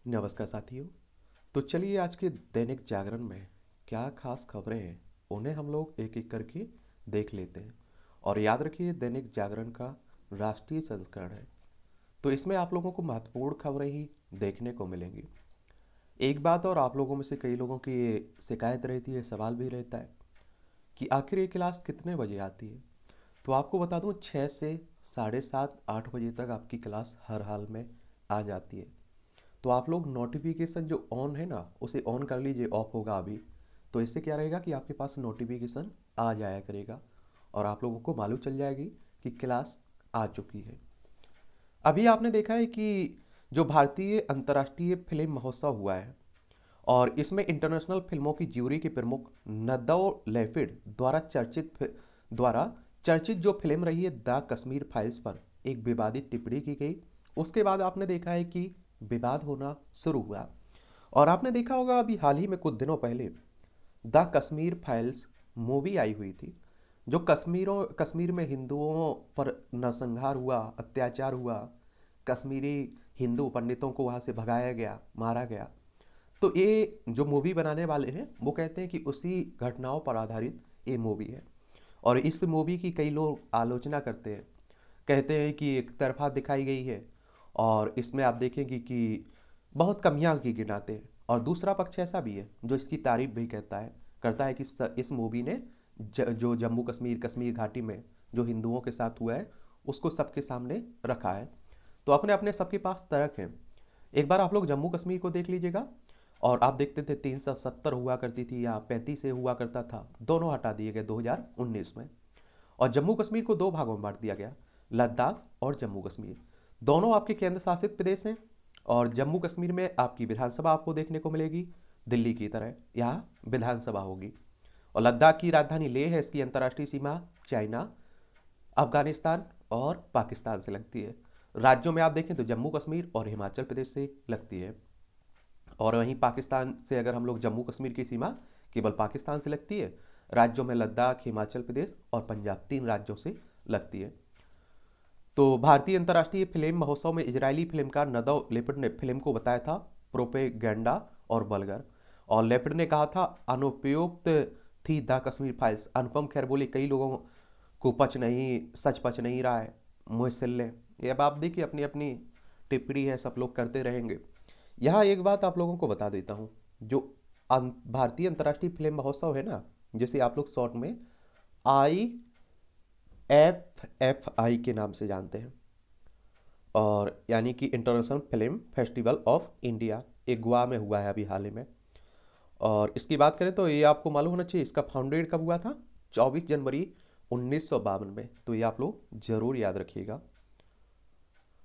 नमस्कार साथियों। तो चलिए आज के दैनिक जागरण में क्या खास खबरें हैं उन्हें हम लोग एक एक करके देख लेते हैं। और याद रखिए दैनिक जागरण का राष्ट्रीय संस्करण है, तो इसमें आप लोगों को महत्वपूर्ण खबरें ही देखने को मिलेंगी। एक बात और आप लोगों में से कई लोगों की ये शिकायत रहती है, सवाल भी रहता है कि आखिर ये क्लास कितने बजे आती है। तो आपको बता दूं 6 से 7:30-8 बजे तक आपकी क्लास हर हाल में आ जाती है। तो आप लोग नोटिफिकेशन जो ऑन है ना उसे ऑन कर लीजिए, ऑफ होगा अभी। तो इससे क्या रहेगा कि आपके पास नोटिफिकेशन आ जाया करेगा और आप लोगों को मालूम चल जाएगी कि क्लास आ चुकी है। अभी आपने देखा है कि जो भारतीय अंतर्राष्ट्रीय फिल्म महोत्सव हुआ है और इसमें इंटरनेशनल फिल्मों की ज्यूरी के प्रमुख नदौ लेफिड द्वारा चर्चित जो फिल्म रही है द कश्मीर फाइल्स पर एक विवादित टिप्पणी की गई। उसके बाद आपने देखा है कि विवाद होना शुरू हुआ। और आपने देखा होगा अभी हाल ही में कुछ दिनों पहले द कश्मीर फाइल्स मूवी आई हुई थी, जो कश्मीर में हिंदुओं पर नरसंहार हुआ, अत्याचार हुआ, कश्मीरी हिंदू पंडितों को वहाँ से भगाया गया, मारा गया। तो ये जो मूवी बनाने वाले हैं वो कहते हैं कि उसी घटनाओं पर आधारित ये मूवी है। और इस मूवी की कई लोग आलोचना करते हैं, कहते हैं कि एक तरफा दिखाई गई है और इसमें आप देखेंगे कि बहुत कमियां की गिनाते हैं। और दूसरा पक्ष ऐसा भी है जो इसकी तारीफ भी करता है कि इस मूवी ने जो जम्मू कश्मीर कश्मीर घाटी में जो हिंदुओं के साथ हुआ है उसको सबके सामने रखा है। तो अपने अपने सबके पास तर्क हैं। एक बार आप लोग जम्मू कश्मीर को देख लीजिएगा और आप देखते थे 370 हुआ करती थी या 35 से हुआ करता था, दोनों हटा दिए गए 2019 में। और जम्मू कश्मीर को दो भागों में बांट दिया गया, लद्दाख और जम्मू कश्मीर। दोनों आपके केंद्र शासित प्रदेश हैं और जम्मू कश्मीर में आपकी विधानसभा आपको देखने को मिलेगी दिल्ली की तरह, यहाँ विधानसभा होगी। और लद्दाख की राजधानी लेह है, इसकी अंतर्राष्ट्रीय सीमा चाइना, अफगानिस्तान और पाकिस्तान से लगती है। राज्यों में आप देखें तो जम्मू कश्मीर और हिमाचल प्रदेश से लगती है। और वहीं पाकिस्तान से अगर हम लोग जम्मू कश्मीर की सीमा केवल पाकिस्तान से लगती है। राज्यों में लद्दाख, हिमाचल प्रदेश और पंजाब, 3 राज्यों से लगती है। तो भारतीय अंतर्राष्ट्रीय फिल्म महोत्सव में इजरायली फिल्मकार नदौ लेपिड ने फिल्म को बताया था प्रोपेगेंडा और वल्गर। और लेपिड ने कहा था अनुपयुक्त थी द कश्मीर फाइल्स। अनुपम खेर बोली कई लोगों को सच पच नहीं रहा है, मुँह सिल लें। ये अब आप देखिए अपनी अपनी टिप्पणी है, सब लोग करते रहेंगे। यहाँ एक बात आप लोगों को बता देता हूँ, जो भारतीय अंतर्राष्ट्रीय फिल्म महोत्सव है ना, जैसे आप लोग शॉर्ट में IFFI के नाम से जानते हैं, और यानी कि international film festival of India, एक गोवा में हुआ है अभी हाल ही में। और इसकी बात करें तो ये आपको मालूम होना चाहिए इसका फाउंडेड कब हुआ था, 24 जनवरी 1952 में। तो ये आप लोग जरूर याद रखिएगा।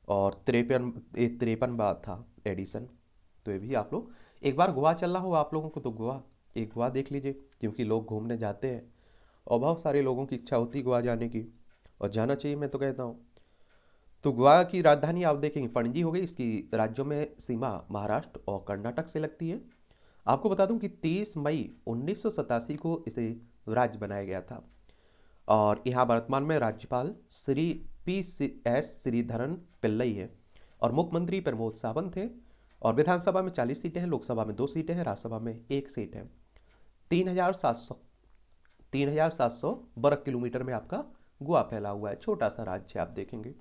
और 53 बार था एडिशन। तो ये भी आप लोग एक बार गोवा चलना हो आप लोगों को तो गोवा देख लीजिए, क्योंकि लोग घूमने जाते हैं और बहुत सारे लोगों की इच्छा होती है गोवा जाने की, और जाना चाहिए मैं तो कहता हूँ। तो गोवा की राजधानी आप देखेंगे पणजी हो गई, इसकी राज्यों में सीमा महाराष्ट्र और कर्नाटक से लगती है। आपको बता दूं कि 30 मई 1987 को इसे राज्य बनाया गया था। और यहाँ वर्तमान में राज्यपाल श्री PS श्रीधरन पिल्लई है और मुख्यमंत्री प्रमोद सावंत है। और विधानसभा में 40 सीटें हैं, लोकसभा में 2 सीटें हैं, राज्यसभा में 1 सीट है। 3,700 वर्ग किलोमीटर में आपका गोवा फैला हुआ है, छोटा सा राज्य है आप देखेंगे।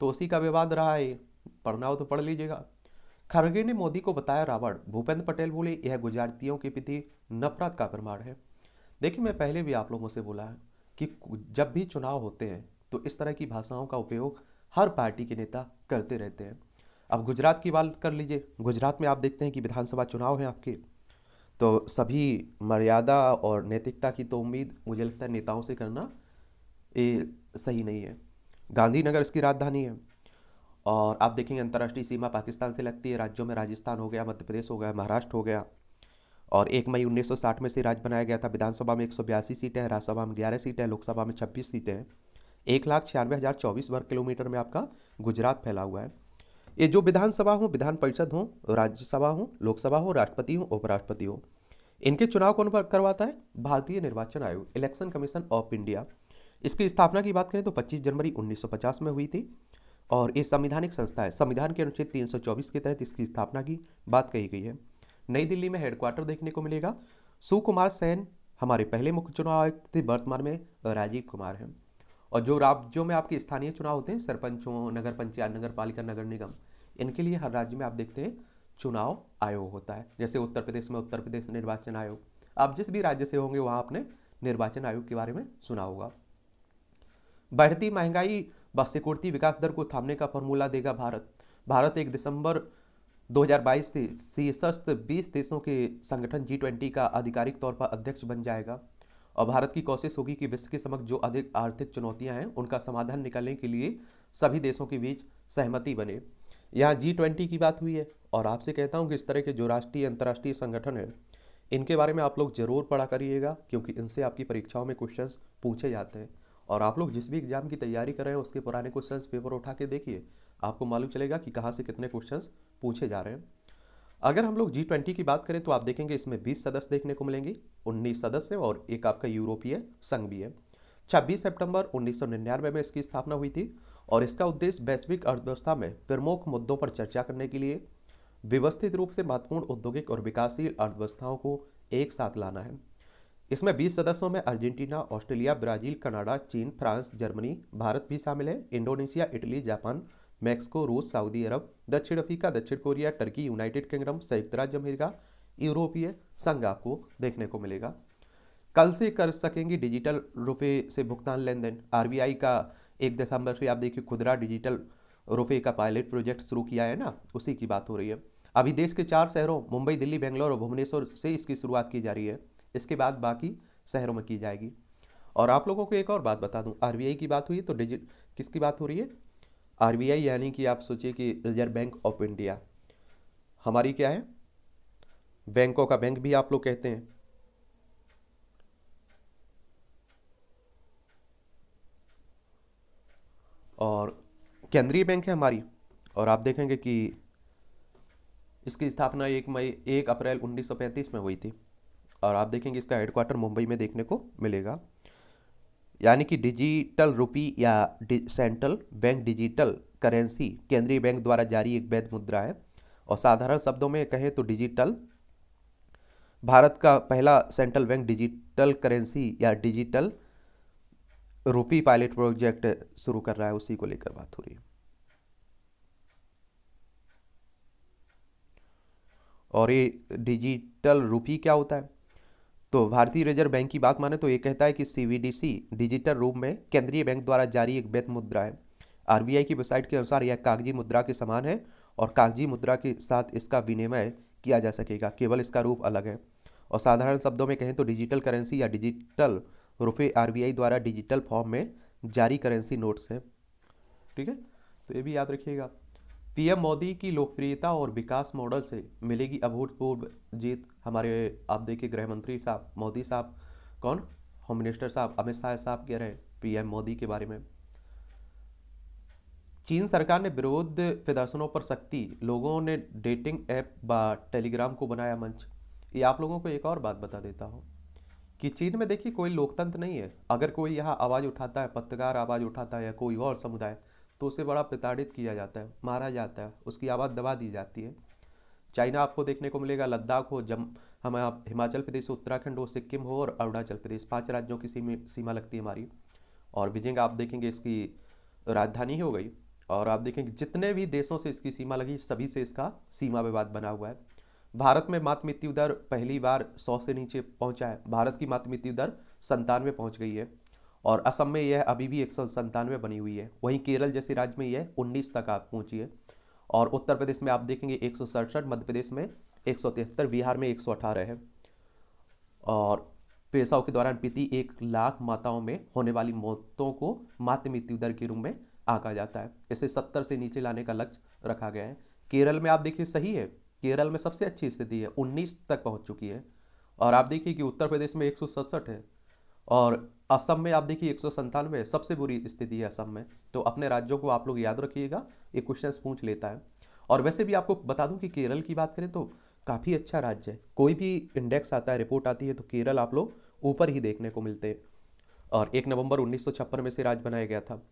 तो उसी का विवाद रहा है, पढ़ना हो तो पढ़ लीजिएगा। खड़गे ने मोदी को बताया रावण, भूपेंद्र पटेल बोले यह गुजरातियों के प्रति नफरत का प्रमाण है। देखिए मैं पहले भी आप लोगों से बोला है कि जब भी चुनाव होते हैं तो इस तरह की भाषाओं का उपयोग हर पार्टी के नेता करते रहते हैं। अब गुजरात की बात कर लीजिए, गुजरात में आप देखते हैं कि विधानसभा चुनाव है आपके, तो सभी मर्यादा और नैतिकता की तो उम्मीद मुझे लगता है नेताओं से करना ये सही नहीं है। गांधीनगर इसकी राजधानी है। और आप देखेंगे अंतर्राष्ट्रीय सीमा पाकिस्तान से लगती है। राज्यों में राजस्थान हो गया, मध्य प्रदेश हो गया, महाराष्ट्र हो गया। और 1 मई 1960 में से राज्य बनाया गया था। विधानसभा में 182 सीटें हैं, राज्यसभा में 11 सीटें हैं, लोकसभा में 26 सीटें हैं। 1,96,024 वर्ग किलोमीटर में आपका गुजरात फैला हुआ है। ये जो विधानसभा हो, विधान परिषद हो, राज्यसभा हो, लोकसभा हो, राष्ट्रपति हो, उपराष्ट्रपति हो, इनके चुनाव कौन करवाता है? भारतीय निर्वाचन आयोग, इलेक्शन कमीशन ऑफ इंडिया। इसकी स्थापना की बात करें तो 25 जनवरी 1950 में हुई थी। और ये संवैधानिक संस्था है। संविधान के अनुच्छेद 324 के तहत इसकी स्थापना की बात कही गई है। नई दिल्ली में हेडक्वार्टर देखने को मिलेगा। सुकुमार सेन हमारे पहले मुख्य चुनाव आयुक्त थे, वर्तमान में राजीव कुमार हैं। और जो राज्यों में आपके स्थानीय चुनाव होते हैं, सरपंचों, नगर पंचायत, नगर पालिका, नगर निगम, इनके लिए हर राज्य में आप देखते हैं चुनाव आयोग होता है। जैसे उत्तर प्रदेश में उत्तर प्रदेश निर्वाचन आयोग। आप जिस भी राज्य से होंगे वहाँ आपने निर्वाचन आयोग के बारे में सुना होगा। बढ़ती महंगाई व सिकुड़ती विकास दर को थामने का फॉर्मूला देगा भारत। भारत 1 दिसंबर 2022 से शीर्षस्थ 20 देशों के संगठन G20 का आधिकारिक तौर पर अध्यक्ष बन जाएगा। और भारत की कोशिश होगी कि विश्व के समक्ष जो अधिक आर्थिक चुनौतियां हैं उनका समाधान निकालने के लिए सभी देशों के बीच सहमति बने। यहाँ G20 की बात हुई है। और आपसे कहता हूँ कि इस तरह के जो राष्ट्रीय अंतर्राष्ट्रीय संगठन है इनके बारे में आप लोग जरूर पढ़ा करिएगा, क्योंकि इनसे आपकी परीक्षाओं में क्वेश्चंस पूछे जाते हैं। और आप लोग जिस भी एग्जाम की तैयारी कर रहे हैं उसके पुराने क्वेश्चंस पेपर उठा के देखिए, आपको मालूम चलेगा कि कहाँ से कितने क्वेश्चंस पूछे जा रहे हैं। अगर हम लोग G20 की बात करें तो आप देखेंगे इसमें 20 सदस्य देखने को मिलेंगे, 19 सदस्य और एक आपका यूरोपीय संघ भी है। 26 सितंबर 1999 में इसकी स्थापना हुई थी और इसका उद्देश्य वैश्विक अर्थव्यवस्था में प्रमुख मुद्दों पर चर्चा करने के लिए व्यवस्थित रूप से महत्वपूर्ण औद्योगिक और विकासशील अर्थव्यवस्थाओं को एक साथ लाना है। इसमें 20 सदस्यों में अर्जेंटीना, ऑस्ट्रेलिया, ब्राजील, कनाडा, चीन, फ्रांस, जर्मनी, भारत भी शामिल है। इंडोनेशिया, इटली, जापान, मैक्सिको, रूस, सऊदी अरब, दक्षिण अफ्रीका, दक्षिण कोरिया, टर्की, यूनाइटेड किंगडम, संयुक्त राज्य अमेरिका, यूरोपीय संघ आपको देखने को मिलेगा। कल से कर सकेंगे डिजिटल रुपए से भुगतान लेन देन। आरबीआई का 1 दिसंबर से आप देखिए खुदरा डिजिटल रुपए का पायलट प्रोजेक्ट शुरू किया है ना, उसी की बात हो रही है। अभी देश के 4 शहरों मुंबई, दिल्ली, बेंगलोर और भुवनेश्वर से इसकी शुरुआत की जा रही है। इसके बाद बाकी शहरों में की जाएगी। और आप लोगों को एक और बात बता दूं, आरबीआई की बात हुई तो किसकी बात हो रही है? आरबीआई यानी कि आप सोचिए कि रिजर्व बैंक ऑफ इंडिया हमारी क्या है, बैंकों का बैंक भी आप लोग कहते हैं। और केंद्रीय बैंक है हमारी। और आप देखेंगे कि इसकी स्थापना 1 अप्रैल 1935 में हुई थी। और आप देखेंगे इसका हेडक्वार्टर मुंबई में देखने को मिलेगा। यानी कि डिजिटल रुपी या सेंट्रल बैंक डिजिटल करेंसी केंद्रीय बैंक द्वारा जारी एक वैध मुद्रा है। और साधारण शब्दों में कहें तो डिजिटल भारत का पहला सेंट्रल बैंक डिजिटल करेंसी या डिजिटल रुपी पायलट प्रोजेक्ट शुरू कर रहा है, उसी को लेकर बात हो रही है। और ये डिजिटल रुपी क्या होता है? तो भारतीय रिजर्व बैंक की बात माने तो ये कहता है कि सीबीडीसी डिजिटल रूप में केंद्रीय बैंक द्वारा जारी एक वैध मुद्रा है। आरबीआई की वेबसाइट के अनुसार यह कागजी मुद्रा के समान है और कागजी मुद्रा के साथ इसका विनिमय किया जा सकेगा, केवल इसका रूप अलग है। और साधारण शब्दों में कहें तो डिजिटल करेंसी या डिजिटल रुपये आरबीआई द्वारा डिजिटल फॉर्म में जारी करेंसी नोट्स है। ठीक है, तो ये भी याद रखिएगा। पीएम मोदी की लोकप्रियता और विकास मॉडल से मिलेगी अभूतपूर्व जीत। हमारे आप देखिए गृह मंत्री साहब मोदी साहब, कौन, होम मिनिस्टर साहब अमित शाह साहब कह रहे हैं पीएम मोदी के बारे में। चीन सरकार ने विरोध प्रदर्शनों पर सख्ती, लोगों ने डेटिंग ऐप व टेलीग्राम को बनाया मंच। ये आप लोगों को एक और बात बता देता हूँ कि चीन में देखिए कोई लोकतंत्र नहीं है। अगर कोई यहाँ आवाज़ उठाता है, पत्रकार आवाज़ उठाता है या कोई और समुदाय, तो उसे बड़ा प्रताड़ित किया जाता है, मारा जाता है, उसकी आवाज़ दबा दी जाती है। चाइना आपको देखने को मिलेगा, लद्दाख हो, हिमाचल प्रदेश, उत्तराखंड हो, सिक्किम हो और अरुणाचल प्रदेश, 5 राज्यों की सीमा लगती है हमारी। और बीजिंग आप देखेंगे इसकी राजधानी हो गई। और आप देखेंगे जितने भी देशों से इसकी सीमा लगी सभी से इसका सीमा विवाद बना हुआ है। भारत में मातृ मृत्यु दर पहली बार 100 से नीचे पहुंचा है। भारत की मातृ मृत्यु दर 97 पहुंच गई है। और असम में यह अभी भी 197 बनी हुई है। वहीं केरल जैसे राज्य में यह 19 तक आप पहुंची है। और उत्तर प्रदेश में आप देखेंगे 167, मध्य प्रदेश में 173, बिहार में 118 है। और प्रसव के दौरान प्रति 1 लाख माताओं में होने वाली मौतों को मातृ मृत्यु दर के रूप में आंका जाता है। इसे 70 से नीचे लाने का लक्ष्य रखा गया है। केरल में आप देखिए सही है, केरल में सबसे अच्छी स्थिति है, 19 तक पहुंच चुकी है। और आप देखिए कि उत्तर प्रदेश में 167 है और असम में आप देखिए 197 है। सबसे बुरी स्थिति है असम में। तो अपने राज्यों को आप लोग याद रखिएगा, ये क्वेश्चन पूछ लेता है। और वैसे भी आपको बता दूं कि केरल की बात करें तो काफ़ी अच्छा राज्य है। कोई भी इंडेक्स आता है, रिपोर्ट आती है तो केरल आप लोग ऊपर ही देखने को मिलते हैं। और 1 नवंबर 1956 में से राज्य बनाया गया था।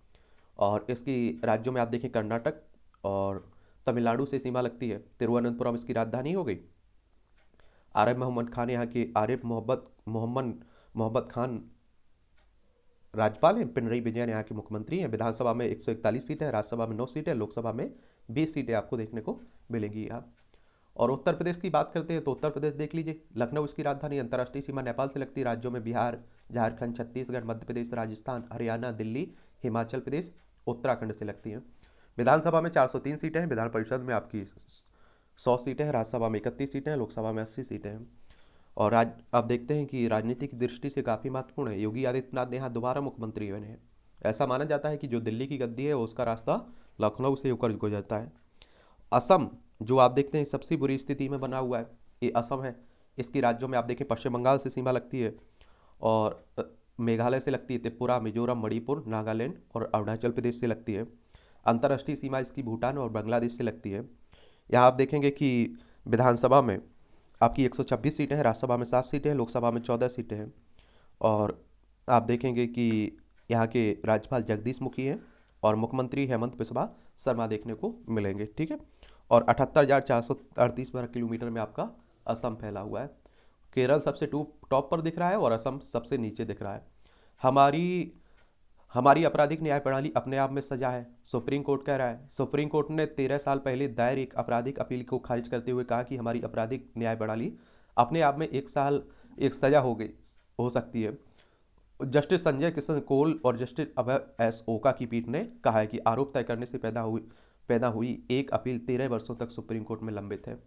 और इसकी राज्यों में आप देखें कर्नाटक और तमिलनाडु से सीमा लगती है। तिरुवनंतपुरम इसकी राजधानी हो गई। आरिफ मोहम्मद खान यहाँ के आरिफ मोहम्मद खान राज्यपाल हैं। पिनरई विजयन यहाँ के मुख्यमंत्री हैं। विधानसभा में 141 सीटें हैं, राज्यसभा में 9 सीटें, लोकसभा में 20 सीटें आपको देखने को मिलेंगी यहाँ। और उत्तर प्रदेश की बात करते हैं तो उत्तर प्रदेश देख लीजिए, लखनऊ इसकी राजधानी। अंतर्राष्ट्रीय सीमा नेपाल से लगती है। राज्यों में बिहार, झारखंड, छत्तीसगढ़, मध्य प्रदेश, राजस्थान, हरियाणा, दिल्ली, हिमाचल प्रदेश, उत्तराखंड से लगती हैं। विधानसभा में 403 सीटें हैं। विधान परिषद में आपकी 100 सीटें हैं। राज्यसभा में 31 सीटें हैं। लोकसभा में 80 सीटें हैं। और आप देखते हैं कि राजनीति की दृष्टि से काफ़ी महत्वपूर्ण है। योगी आदित्यनाथ ने यहाँ दोबारा मुख्यमंत्री बने हैं। ऐसा माना जाता है कि जो दिल्ली की गद्दी है उसका रास्ता लखनऊ से होकर गुजरता है। असम जो आप देखते हैं सबसे बुरी स्थिति में बना हुआ है, ये असम है। इसकी राज्यों में आप देखें पश्चिम बंगाल से सीमा लगती है और मेघालय से लगती है। त्रिपुरा, मिजोरम, मणिपुर, नागालैंड और अरुणाचल प्रदेश से लगती है। अंतर्राष्ट्रीय सीमा इसकी भूटान और बांग्लादेश से लगती है। यहाँ आप देखेंगे कि विधानसभा में आपकी 126 सीटें हैं। राज्यसभा में 7 सीटें हैं। लोकसभा में 14 सीटें हैं। और आप देखेंगे कि यहाँ के राज्यपाल जगदीश मुखी हैं और मुख्यमंत्री हेमंत बिस्वा शर्मा देखने को मिलेंगे। ठीक है। और 78,438 वर्ग किलोमीटर में आपका असम फैला हुआ है। केरल सबसे टॉप पर दिख रहा है और असम सबसे नीचे दिख रहा है। हमारी आपराधिक न्याय प्रणाली अपने आप में सजा है, सुप्रीम कोर्ट कह रहा है। सुप्रीम कोर्ट ने 13 साल पहले दायर एक आपराधिक अपील को खारिज करते हुए कहा कि हमारी आपराधिक न्याय प्रणाली अपने आप में एक सजा हो सकती है। जस्टिस संजय किशन कौल और जस्टिस अभय एस ओका की पीठ ने कहा है कि आरोप तय करने से पैदा हुई एक अपील 13 वर्षों तक सुप्रीम कोर्ट में लंबित है।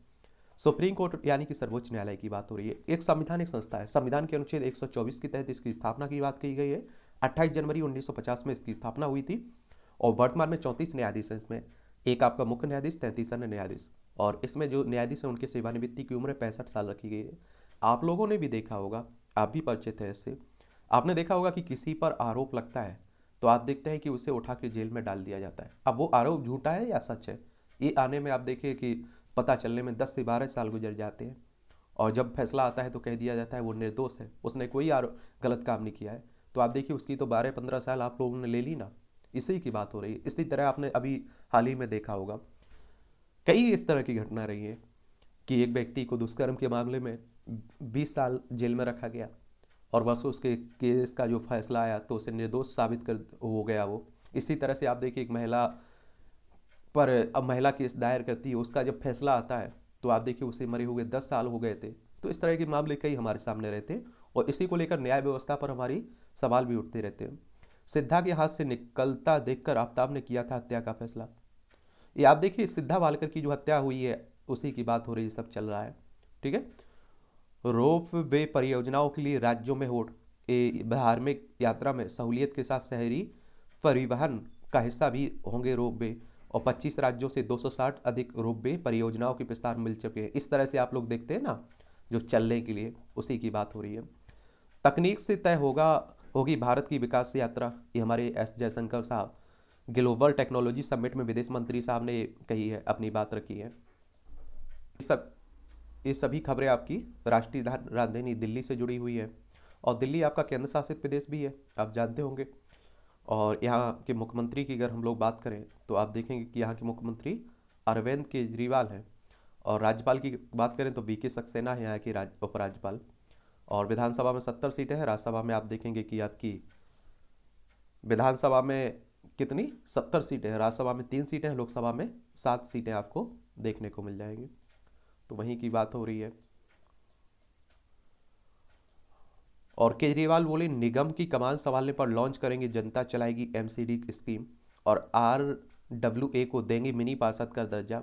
सुप्रीम कोर्ट यानी कि सर्वोच्च न्यायालय की बात हो रही है। एक संवैधानिक संस्था है। संविधान के अनुच्छेद 124 के तहत इसकी स्थापना की बात कही गई है। 28 जनवरी 1950 में इसकी स्थापना हुई थी और वर्तमान में 34 न्यायाधीश हैं इसमें। एक आपका मुख्य न्यायाधीश, 33 अन्य न्यायाधीश। और इसमें जो न्यायाधीश हैं उनकी सेवानिवृत्ति की उम्र 65 साल रखी गई है। आप लोगों ने भी देखा होगा, आप भी परिचित हैं इससे। आपने देखा होगा कि किसी पर आरोप लगता है तो आप देखते हैं कि उसे उठा के जेल में डाल दिया जाता है। अब वो आरोप झूठा है या सच है, ये आने में आप देखिए कि पता चलने में 10 से 12 साल गुजर जाते हैं। और जब फैसला आता है तो कह दिया जाता है वो निर्दोष है, उसने कोई गलत काम नहीं किया है। तो आप देखिए उसकी तो 12-15 साल आप लोगों ने ले ली ना। इसी की बात हो रही है। इसी तरह आपने अभी हाल ही में देखा होगा कई इस तरह की घटना रही है कि एक व्यक्ति को दुष्कर्म के मामले में 20 साल जेल में रखा गया और बस उसके केस का जो फैसला आया तो उसे निर्दोष साबित कर हो गया वो। इसी तरह से आप देखिए एक महिला पर अब महिला केस दायर करती है, उसका जब फैसला आता है तो आप देखिए उसे मरे हुए 10 साल हो गए थे। तो इस तरह के मामले कई हमारे सामने रहते हैं और इसी को लेकर न्याय व्यवस्था पर हमारी सवाल भी उठते रहते हैं। सिद्धा के हाथ से निकलता देखकर आफ्ताब ने किया था हत्या का फैसला। ये आप देखिए सिद्धा वालकर की जो हत्या हुई है उसी की बात हो रही है, सब चल रहा है। ठीक है। रोप वे परियोजनाओं के लिए राज्यों में होड़। धार्मिक यात्रा में सहूलियत के साथ शहरी परिवहन का हिस्सा भी होंगे रोप वे। और 25 राज्यों से 260 अधिक रोप वे परियोजनाओं के प्रस्ताव मिल चुके हैं। इस तरह से आप लोग देखते हैं ना जो चलने के लिए, उसी की बात हो रही है। तकनीक से तय होगी भारत की विकास यात्रा, ये हमारे एस जयशंकर साहब ग्लोबल टेक्नोलॉजी समिट में विदेश मंत्री साहब ने कही है, अपनी बात रखी है। ये सभी खबरें आपकी राष्ट्रीय राजधानी दिल्ली से जुड़ी हुई है और दिल्ली आपका केंद्र शासित प्रदेश भी है, आप जानते होंगे। और यहाँ के मुख्यमंत्री की अगर हम लोग बात करें तो आप देखेंगे कि यहाँ के मुख्यमंत्री अरविंद केजरीवाल हैं। और राज्यपाल की बात करें तो वीके सक्सेना है यहाँ की उपराज्यपाल। और विधानसभा में 70 सीटें हैं। राज्यसभा में आप देखेंगे कि आपकी विधानसभा में कितनी 70 सीटें हैं, राज्यसभा में 3 सीटें हैं, लोकसभा में 7 सीटें आपको देखने को मिल जाएंगी। तो वहीं की बात हो रही है। और केजरीवाल बोले निगम की कमान संभालने पर लॉन्च करेंगे जनता चलाएगी एमसीडी की स्कीम और RWA को देंगे मिनी पार्षद का दर्जा।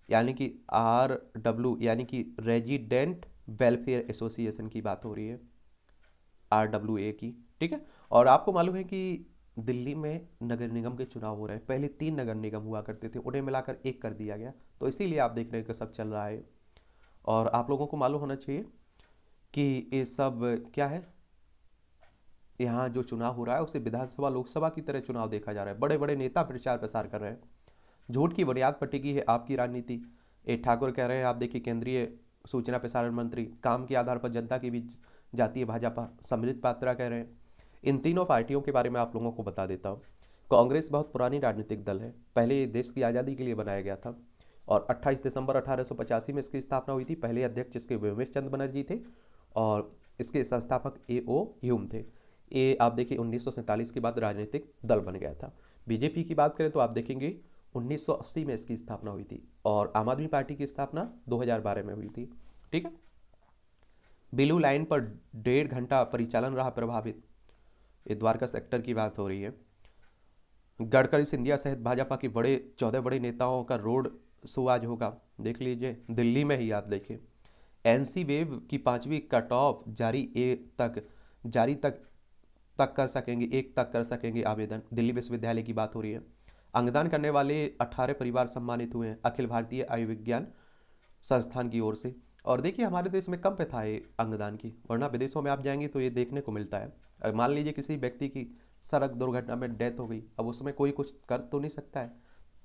यानी कि RW यानी कि रेजिडेंट वेलफेयर एसोसिएशन की बात हो रही है, RWA की। ठीक है। और आपको मालूम है कि दिल्ली में नगर निगम के चुनाव हो रहे हैं। पहले 3 नगर निगम हुआ करते थे, उन्हें मिलाकर 1 कर दिया गया। तो इसीलिए आप देख रहे हैं कि सब चल रहा है। और आप लोगों को मालूम होना चाहिए कि ये सब क्या है, यहाँ जो चुनाव हो रहा है उसे विधानसभा लोकसभा की तरह चुनाव देखा जा रहा है। बड़े बड़े नेता प्रचार प्रसार कर रहे हैं। झूठ की बुनियाद पर टिकी है आपकी राजनीति, ए ठाकुर कह रहे हैं। आप देखिए केंद्रीय सूचना प्रसारण मंत्री, काम के आधार पर जनता के बीच जाती है भाजपा, समृद्ध पात्रा कह रहे हैं। इन तीनों पार्टियों के बारे में आप लोगों को बता देता हूँ। कांग्रेस बहुत पुरानी राजनीतिक दल है, पहले ये देश की आज़ादी के लिए बनाया गया था और 28 दिसंबर 1885 में इसकी स्थापना हुई थी। पहले अध्यक्ष इसके व्योमेश चंद्र बनर्जी थे और इसके संस्थापक A.O. ह्यूम थे। ये आप देखिए 1947 के बाद राजनीतिक दल बन गया था। बीजेपी की बात करें तो आप देखेंगे 1980 में इसकी स्थापना हुई थी और आम आदमी पार्टी की स्थापना 2012 में हुई थी। ठीक है। ब्लू लाइन पर 1.5 घंटा परिचालन रहा प्रभावित। ये द्वारका सेक्टर की बात हो रही है। गडकरी सिंधिया सहित भाजपा की 14 बड़े नेताओं का रोड शो आज होगा, देख लीजिए दिल्ली में ही। आप देखिए एनसी वेव की 5वीं कट ऑफ जारी तक कर सकेंगे, 1 तक कर सकेंगे आवेदन। दिल्ली विश्वविद्यालय की बात हो रही है। अंगदान करने वाले 18 परिवार सम्मानित हुए हैं अखिल भारतीय आयुर्विज्ञान संस्थान की ओर से। और देखिए हमारे देश में कम प्रथा है अंगदान की, वरना विदेशों में आप जाएंगे तो ये देखने को मिलता है। मान लीजिए किसी व्यक्ति की सड़क दुर्घटना में डेथ हो गई, अब उसमें कोई कुछ कर तो नहीं सकता है,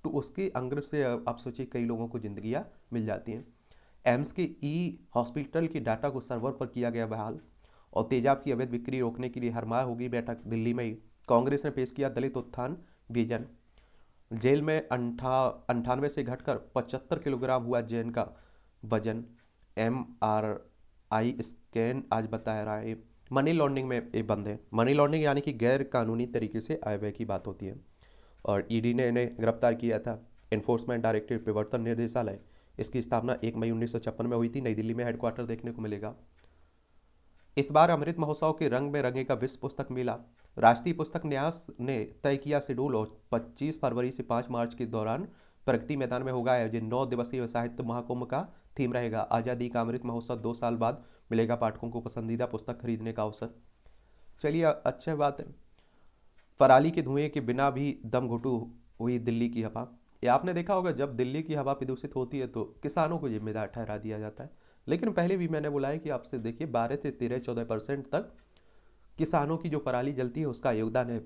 तो उसके अंग से आप सोचिए कई लोगों को जिंदगियां मिल जाती हैं। एम्स के हॉस्पिटल की डाटा को सर्वर पर किया गया बहाल और तेजाब की अवैध बिक्री रोकने के लिए हर माह होगी बैठक दिल्ली में ही। कांग्रेस ने पेश किया दलित उत्थान विजन। जेल में 98 से घटकर 75 किलोग्राम हुआ जैन का वजन। MRI स्कैन आज बताया रहा है। मनी लॉन्ड्रिंग में ये बंद है। मनी लॉन्ड्रिंग यानी कि गैर कानूनी तरीके से आय व्यय की बात होती है और ईडी ने इन्हें गिरफ्तार किया था। एनफोर्समेंट डायरेक्टरेट प्रवर्तन निर्देशालय, इसकी स्थापना 1 मई 1956 में हुई थी। नई दिल्ली में हेडक्वार्टर देखने को मिलेगा। इस बार अमृत महोत्सव के रंग में रंगेगा विश्व पुस्तक मेला। राष्ट्रीय पुस्तक न्यास ने तय किया शेड्यूल और 25 फरवरी से 5 मार्च के दौरान प्रगति मैदान में होगा आयोजन। 9 दिवसीय साहित्य महाकुंभ का थीम रहेगा आज़ादी का अमृत महोत्सव। 2 साल बाद मिलेगा पाठकों को पसंदीदा पुस्तक खरीदने का अवसर। चलिए अच्छी बात है। पराली के धुएं के बिना भी दम घुटू हुई दिल्ली की हवा। ये आपने देखा होगा जब दिल्ली की हवा प्रदूषित होती है तो किसानों को जिम्मेदार ठहरा दिया जाता है, लेकिन पहले भी मैंने बोला है कि आपसे देखिए 12 से 13-14% तक किसानों की जो पराली जलती है उसका योगदान है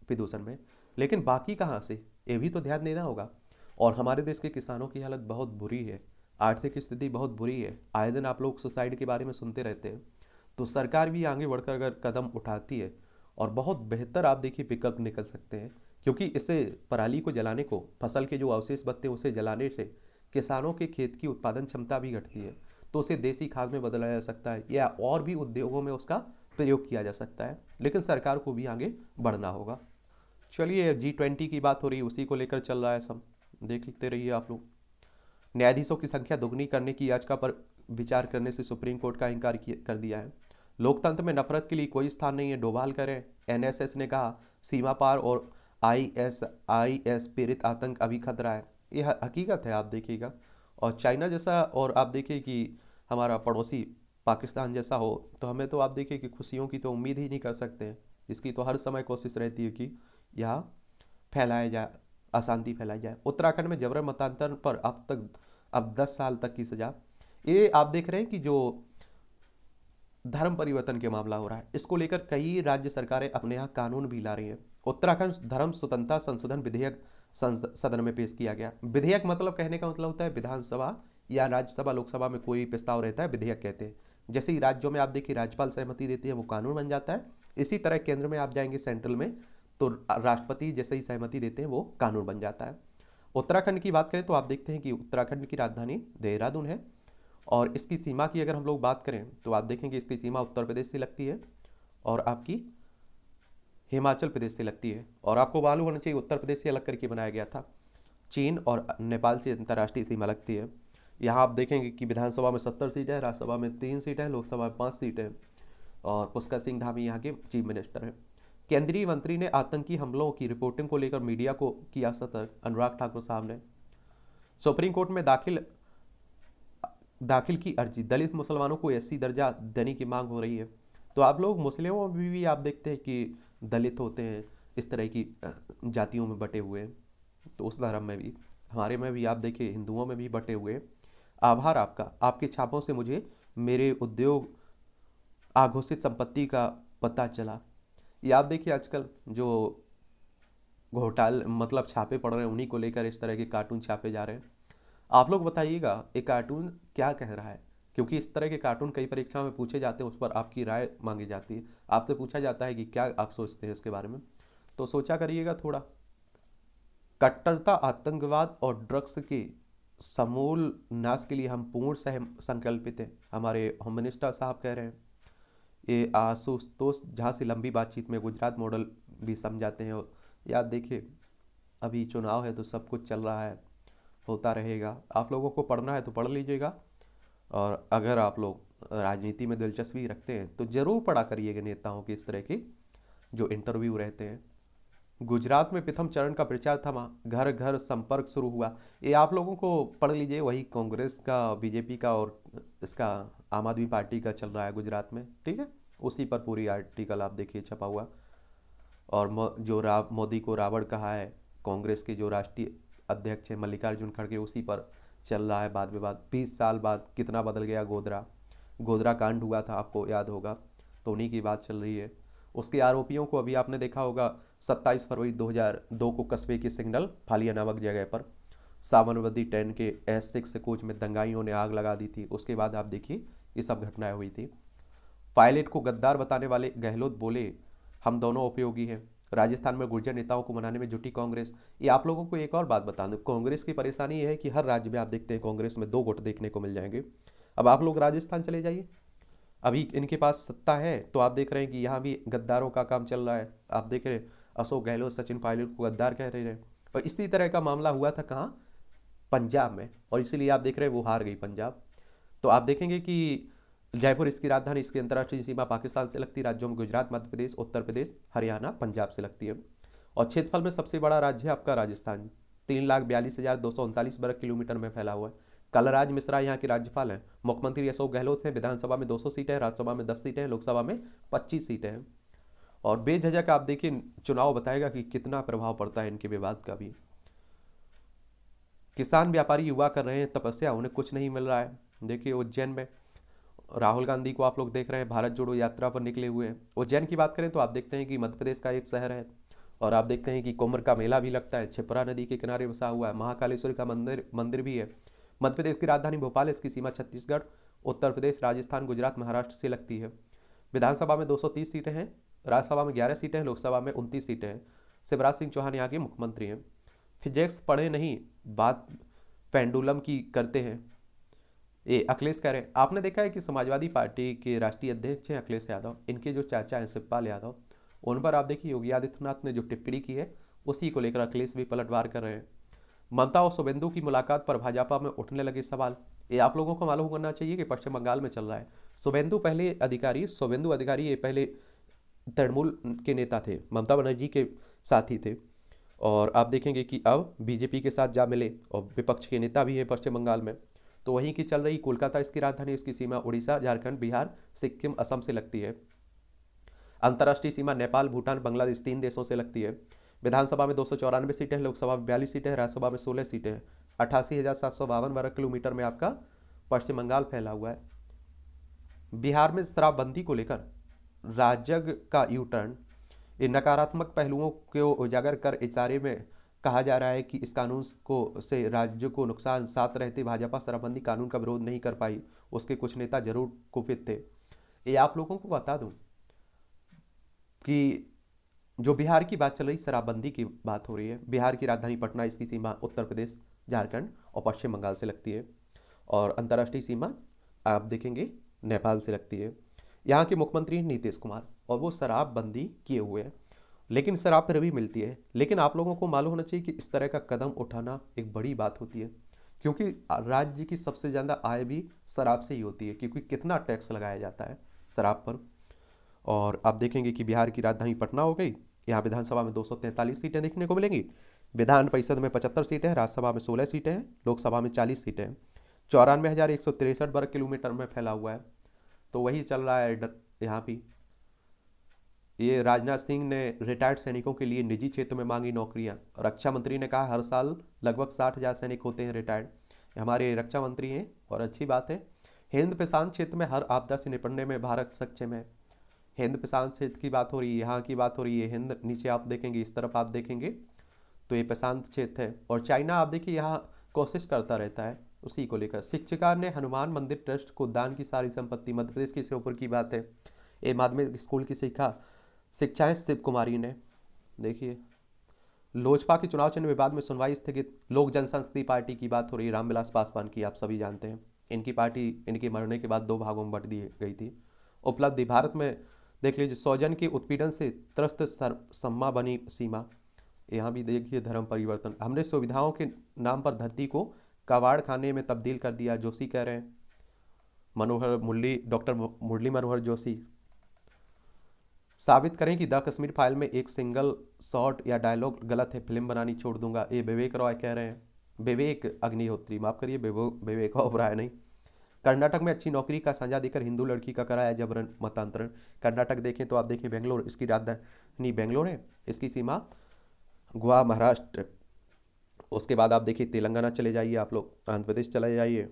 प्रदूषण में, लेकिन बाकी कहाँ से, ये भी तो ध्यान देना होगा। और हमारे देश के किसानों की हालत बहुत बुरी है, आर्थिक स्थिति बहुत बुरी है। आए दिन आप लोग सुसाइड के बारे में सुनते रहते हैं, तो सरकार भी आगे बढ़कर अगर कदम उठाती है और बहुत बेहतर आप देखिए विकल्प निकल सकते हैं, क्योंकि इसे पराली को जलाने को, फसल के जो अवशेष बचते हैं उसे जलाने से किसानों के खेत की उत्पादन क्षमता भी घटती है, तो उसे देसी खाद में बदला जा सकता है या और भी उद्योगों में उसका प्रयोग किया जा सकता है, लेकिन सरकार को भी आगे बढ़ना होगा। चलिए G20 की बात हो रही है, उसी को लेकर चल रहा है सब, देख लेते रहिए आप लोग। न्यायाधीशों की संख्या दोगुनी करने की याचिका पर विचार करने से सुप्रीम कोर्ट का इनकार कर दिया है। लोकतंत्र में नफरत के लिए कोई स्थान नहीं है, डोभाल करें। NSS ने कहा सीमा पार और ISIS प्रेरित आतंक अभी खतरा है। यह हकीकत है, आप देखिएगा। और चाइना जैसा, और आप देखिए कि हमारा पड़ोसी पाकिस्तान जैसा हो, तो हमें तो आप देखिए कि खुशियों की तो उम्मीद ही नहीं कर सकते हैं। इसकी तो हर समय कोशिश रहती है कि यहाँ फैलाया जाए, अशांति फैलाई जाए। उत्तराखंड में जबरन मतांतर पर अब 10 साल तक की सजा। ये आप देख रहे हैं कि जो धर्म परिवर्तन के मामला हो रहा है, इसको लेकर कई राज्य सरकारें अपने यहाँ कानून भी ला रही हैं। उत्तराखंड धर्म स्वतंत्रता संशोधन विधेयक सदन में पेश किया गया। विधेयक मतलब कहने का मतलब होता है विधानसभा या राज्यसभा लोकसभा में कोई प्रस्ताव रहता है, विधेयक कहते हैं। जैसे ही राज्यों में आप देखिए राज्यपाल सहमति देती है वो कानून बन जाता है, इसी तरह केंद्र में आप जाएंगे सेंट्रल में तो राष्ट्रपति जैसे ही सहमति देते हैं वो कानून बन जाता है। उत्तराखंड की बात करें तो आप देखते हैं कि उत्तराखंड की राजधानी देहरादून है और इसकी सीमा की अगर हम लोग बात करें तो आप देखेंगे इसकी सीमा उत्तर प्रदेश से लगती है और आपकी हिमाचल प्रदेश से लगती है। और आपको मालूम होना चाहिए उत्तर प्रदेश से अलग करके बनाया गया था। चीन और नेपाल से अंतर्राष्ट्रीय सीमा लगती है। यहाँ आप देखेंगे कि विधानसभा में 70 सीट है, राज्यसभा में 3 सीट है, लोकसभा में 5 सीट है। और पुष्कर सिंह धामी यहाँ के चीफ मिनिस्टर हैं। केंद्रीय मंत्री ने आतंकी हमलों की रिपोर्टिंग को लेकर मीडिया को किया सतर्क, अनुराग ठाकुर साहब ने। सुप्रीम कोर्ट में दाखिल की अर्जी, दलित मुसलमानों को SC दर्जा देने की मांग हो रही है। तो आप लोग मुस्लिमों में भी आप देखते हैं कि दलित होते हैं, इस तरह की जातियों में बटे हुए हैं, तो उस धर्म में भी, हमारे में भी आप देखिए हिंदुओं में भी बटे हुए। आभार आपका, आपके छापों से मुझे मेरे उद्योग आघोषित संपत्ति का पता चला। ये आप देखिए आजकल जो घोटाले मतलब छापे पड़ रहे हैं, उन्हीं को लेकर इस तरह के कार्टून छापे जा रहे हैं। आप लोग बताइएगा ये कार्टून क्या कह रहा है, क्योंकि इस तरह के कार्टून कई परीक्षा में पूछे जाते हैं, उस पर आपकी राय मांगी जाती है। आपसे पूछा जाता है कि क्या आप सोचते हैं इसके बारे में, तो सोचा करिएगा थोड़ा। कट्टरता, आतंकवाद और ड्रग्स के समूल नाश के लिए हम पूर्ण संकल्पित हैं, हमारे होम मिनिस्टर साहब कह रहे हैं। ये आशुतोष झा से लंबी बातचीत में गुजरात मॉडल भी समझाते हैं। और याद देखिए, अभी चुनाव है तो सब कुछ चल रहा है, होता रहेगा। आप लोगों को पढ़ना है तो पढ़ लीजिएगा, और अगर आप लोग राजनीति में दिलचस्पी रखते हैं तो ज़रूर पढ़ा करिएगा नेताओं के इस तरह के जो इंटरव्यू रहते हैं। गुजरात में प्रथम चरण का प्रचार थमा, घर घर संपर्क शुरू हुआ। ये आप लोगों को पढ़ लीजिए, वही कांग्रेस का, बीजेपी का और इसका आम आदमी पार्टी का चल रहा है गुजरात में, ठीक है। उसी पर पूरी आर्टिकल आप देखिए छपा हुआ। और मोदी को रावण कहा है, कांग्रेस के जो राष्ट्रीय अध्यक्ष हैं मल्लिकार्जुन खड़गे, उसी पर चल रहा है बात विवाद। 20 साल बाद कितना बदल गया गोधरा कांड हुआ था, आपको याद होगा, तो उन्हीं की बात चल रही है। उसके आरोपियों को अभी आपने देखा होगा 27 फरवरी 2002 को कस्बे के सिग्नल फालिया नामक जगह पर साबरमती ट्रेन के S6 कोच में दंगाइयों ने आग लगा दी थी। उसके बाद आप देखिए ये सब घटनाएं हुई थी। पायलट को गद्दार बताने वाले गहलोत बोले, हम दोनों उपयोगी हैं। राजस्थान में गुर्जर नेताओं को मनाने में जुटी कांग्रेस। ये आप लोगों को एक और बात बता दूं, कांग्रेस की परेशानी ये है कि हर राज्य में आप देखते हैं कांग्रेस में 2 गुट देखने को मिल जाएंगे। अब आप लोग राजस्थान चले जाइए, अभी इनके पास सत्ता है, तो आप देख रहे हैं कि यहाँ भी गद्दारों का काम चल रहा है। आप देख रहे हैं अशोक गहलोत सचिन पायलट को गद्दार कह रहे हैं। और इसी तरह का मामला हुआ था कहाँ, पंजाब में, और इसीलिए आप देख रहे हैं वो हार गई पंजाब। तो आप देखेंगे कि जयपुर इसकी राजधानी, इसकी अंतर्राष्ट्रीय सीमा पाकिस्तान से लगती राज्यों में गुजरात, मध्य प्रदेश, उत्तर प्रदेश, हरियाणा, पंजाब से लगती है। और क्षेत्रफल में सबसे बड़ा राज्य है आपका राजस्थान, 3,42,239 वर्ग किलोमीटर में फैला हुआ है। कलराज मिश्रा यहाँ के राज्यपाल हैं। मुख्यमंत्री अशोक गहलोत हैं। विधानसभा में 200 सीटें हैं, राज्यसभा में 10 सीटें हैं, लोकसभा में 25 सीटें हैं। और बेझिझक आप देखिए, चुनाव बताएगा कि कितना प्रभाव पड़ता है इनके विवाद का भी। किसान व्यापारी युवा कर रहे हैं तपस्या, उन्हें कुछ नहीं मिल रहा है। देखिए उज्जैन में राहुल गांधी को आप लोग देख रहे हैं, भारत जोड़ो यात्रा पर निकले हुए हैं। उज्जैन की बात करें तो आप देखते हैं कि मध्य प्रदेश का एक शहर है, और आप देखते हैं कि कुंभ का मेला भी लगता है, छिपरा नदी के किनारे बसा हुआ है। महाकालेश्वर का मंदिर भी है। मध्य प्रदेश की राजधानी भोपाल, इसकी सीमा छत्तीसगढ़, उत्तर प्रदेश, राजस्थान, गुजरात, महाराष्ट्र से लगती है। विधानसभा में 230 सीटें हैं, राज्यसभा में 11 सीटें हैं, लोकसभा में 29 सीटें हैं। शिवराज सिंह चौहान यहाँ के मुख्यमंत्री हैं। फिजिक्स पढ़े नहीं, बात पेंडुलम की करते हैं, ये अखिलेश कह रहे हैं। आपने देखा है कि समाजवादी पार्टी के राष्ट्रीय अध्यक्ष हैं अखिलेश यादव, इनके जो चाचा हैं शिवपाल यादव, उन पर आप देखिए योगी आदित्यनाथ ने जो टिप्पणी की है उसी को लेकर अखिलेश भी पलटवार कर रहे हैं। ममता और शुभेंदु की मुलाकात पर भाजपा में उठने लगे सवाल। ये आप लोगों को मालूम करना चाहिए कि पश्चिम बंगाल में चल रहा है। शुभेंदु अधिकारी ये पहले तृणमूल के नेता थे, ममता बनर्जी के साथी थे, और आप देखेंगे कि अब बीजेपी के साथ जा मिले, और विपक्ष के नेता भी है पश्चिम बंगाल में। तो वहीं की चल रही, कोलकाता इसकी राजधानी, इसकी सीमा उड़ीसा, झारखंड, बिहार, सिक्किम, असम से लगती है। अंतर्राष्ट्रीय सीमा नेपाल, भूटान, बांग्लादेश, 3 देशों से लगती है। विधानसभा में 294 सीटें हैं, लोकसभा में 42 सीटें हैं, राज्यसभा में 16 सीटें हैं। 88,752 वर्ग किलोमीटर में आपका पश्चिम बंगाल फैला हुआ है। बिहार में शराबबंदी को लेकर राजग का यू टर्न, इन नकारात्मक पहलुओं को उजागर कर इशारे में कहा जा रहा है कि इस कानून को से राज्य को नुकसान, साथ रहते भाजपा शराबबंदी कानून का विरोध नहीं कर पाई, उसके कुछ नेता जरूर कुपित थे। ये आप लोगों को बता दूं कि जो बिहार की बात चल रही, शराबबंदी की बात हो रही है। बिहार की राजधानी पटना, इसकी सीमा उत्तर प्रदेश, झारखंड और पश्चिम बंगाल से लगती है, और अंतर्राष्ट्रीय सीमा आप देखेंगे नेपाल से लगती है। यहाँ के मुख्यमंत्री नीतीश कुमार, और वो शराबबंदी किए हुए हैं, लेकिन शराब फिर भी मिलती है। लेकिन आप लोगों को मालूम होना चाहिए कि इस तरह का कदम उठाना एक बड़ी बात होती है, क्योंकि राज्य की सबसे ज़्यादा आय भी शराब से ही होती है, क्योंकि कितना टैक्स लगाया जाता है शराब पर। और आप देखेंगे कि बिहार की राजधानी पटना हो गई, यहाँ विधानसभा में 243 सीटें देखने को मिलेंगी। विधान परिषद में 75 सीटें हैं, राज्यसभा में 16 सीटें हैं, लोकसभा में 40 सीटें हैं। 94,163 वर्ग किलोमीटर में फैला हुआ है। तो वही चल रहा है यहाँ भी। ये राजनाथ सिंह ने रिटायर्ड सैनिकों के लिए निजी क्षेत्र में मांगी नौकरियां। रक्षा मंत्री ने कहा हर साल लगभग 60,000 सैनिक होते हैं रिटायर्ड, हमारे रक्षा मंत्री हैं, और अच्छी बात है। हिंद प्रशांत क्षेत्र में हर आपदा से निपटने में भारत सक्षम है। हिंद प्रशांत क्षेत्र की बात हो रही है, यहाँ की बात हो रही है। हिंद नीचे आप देखेंगे, इस तरफ आप देखेंगे तो ये प्रशांत क्षेत्र है। और चाइना आप देखिए यहाँ कोशिश करता रहता है उसी को लेकर। शिक्षिका ने हनुमान मंदिर ट्रस्ट को दान की सारी संपत्ति, मध्य प्रदेश की श्योपुर की बात है। ये माध्यमिक स्कूल की शिक्षाएं शिव कुमारी ने, देखिए लोजपा के चुनाव चिन्ह विवाद में सुनवाई स्थगित। लोक जनशक्ति पार्टी की बात हो रही है, रामविलास पासवान की, आप सभी जानते हैं। इनकी पार्टी इनके मरने के बाद दो भागों में बंट दी गई थी। उपलब्धि, भारत में देख लीजिए, सौजन के उत्पीड़न से त्रस्त सम्मा बनी सीमा। यहाँ भी देखिए धर्म परिवर्तन। हमने सुविधाओं के नाम पर धरती को कबाड़ खाने में तब्दील कर दिया, जोशी कह रहे हैं। मनोहर मुरली, डॉक्टर मुरली मनोहर जोशी। साबित करें कि द कश्मीर फाइल में एक सिंगल शॉट या डायलॉग गलत है, फिल्म बनानी छोड़ दूंगा, ये विवेक रॉय कह रहे हैं। विवेक अग्निहोत्री, माफ करिए, विवेक ओबराय नहीं। कर्नाटक में अच्छी नौकरी का साझा देकर हिंदू लड़की का कराया जबरन मतांतरण। कर्नाटक देखें तो आप देखें बेंगलोर, इसकी राजधानी बेंगलोर है, इसकी सीमा गोवा महाराष्ट्र। उसके बाद आप देखिए तेलंगाना चले जाइए, आप लोग आंध्र प्रदेश चले जाइए,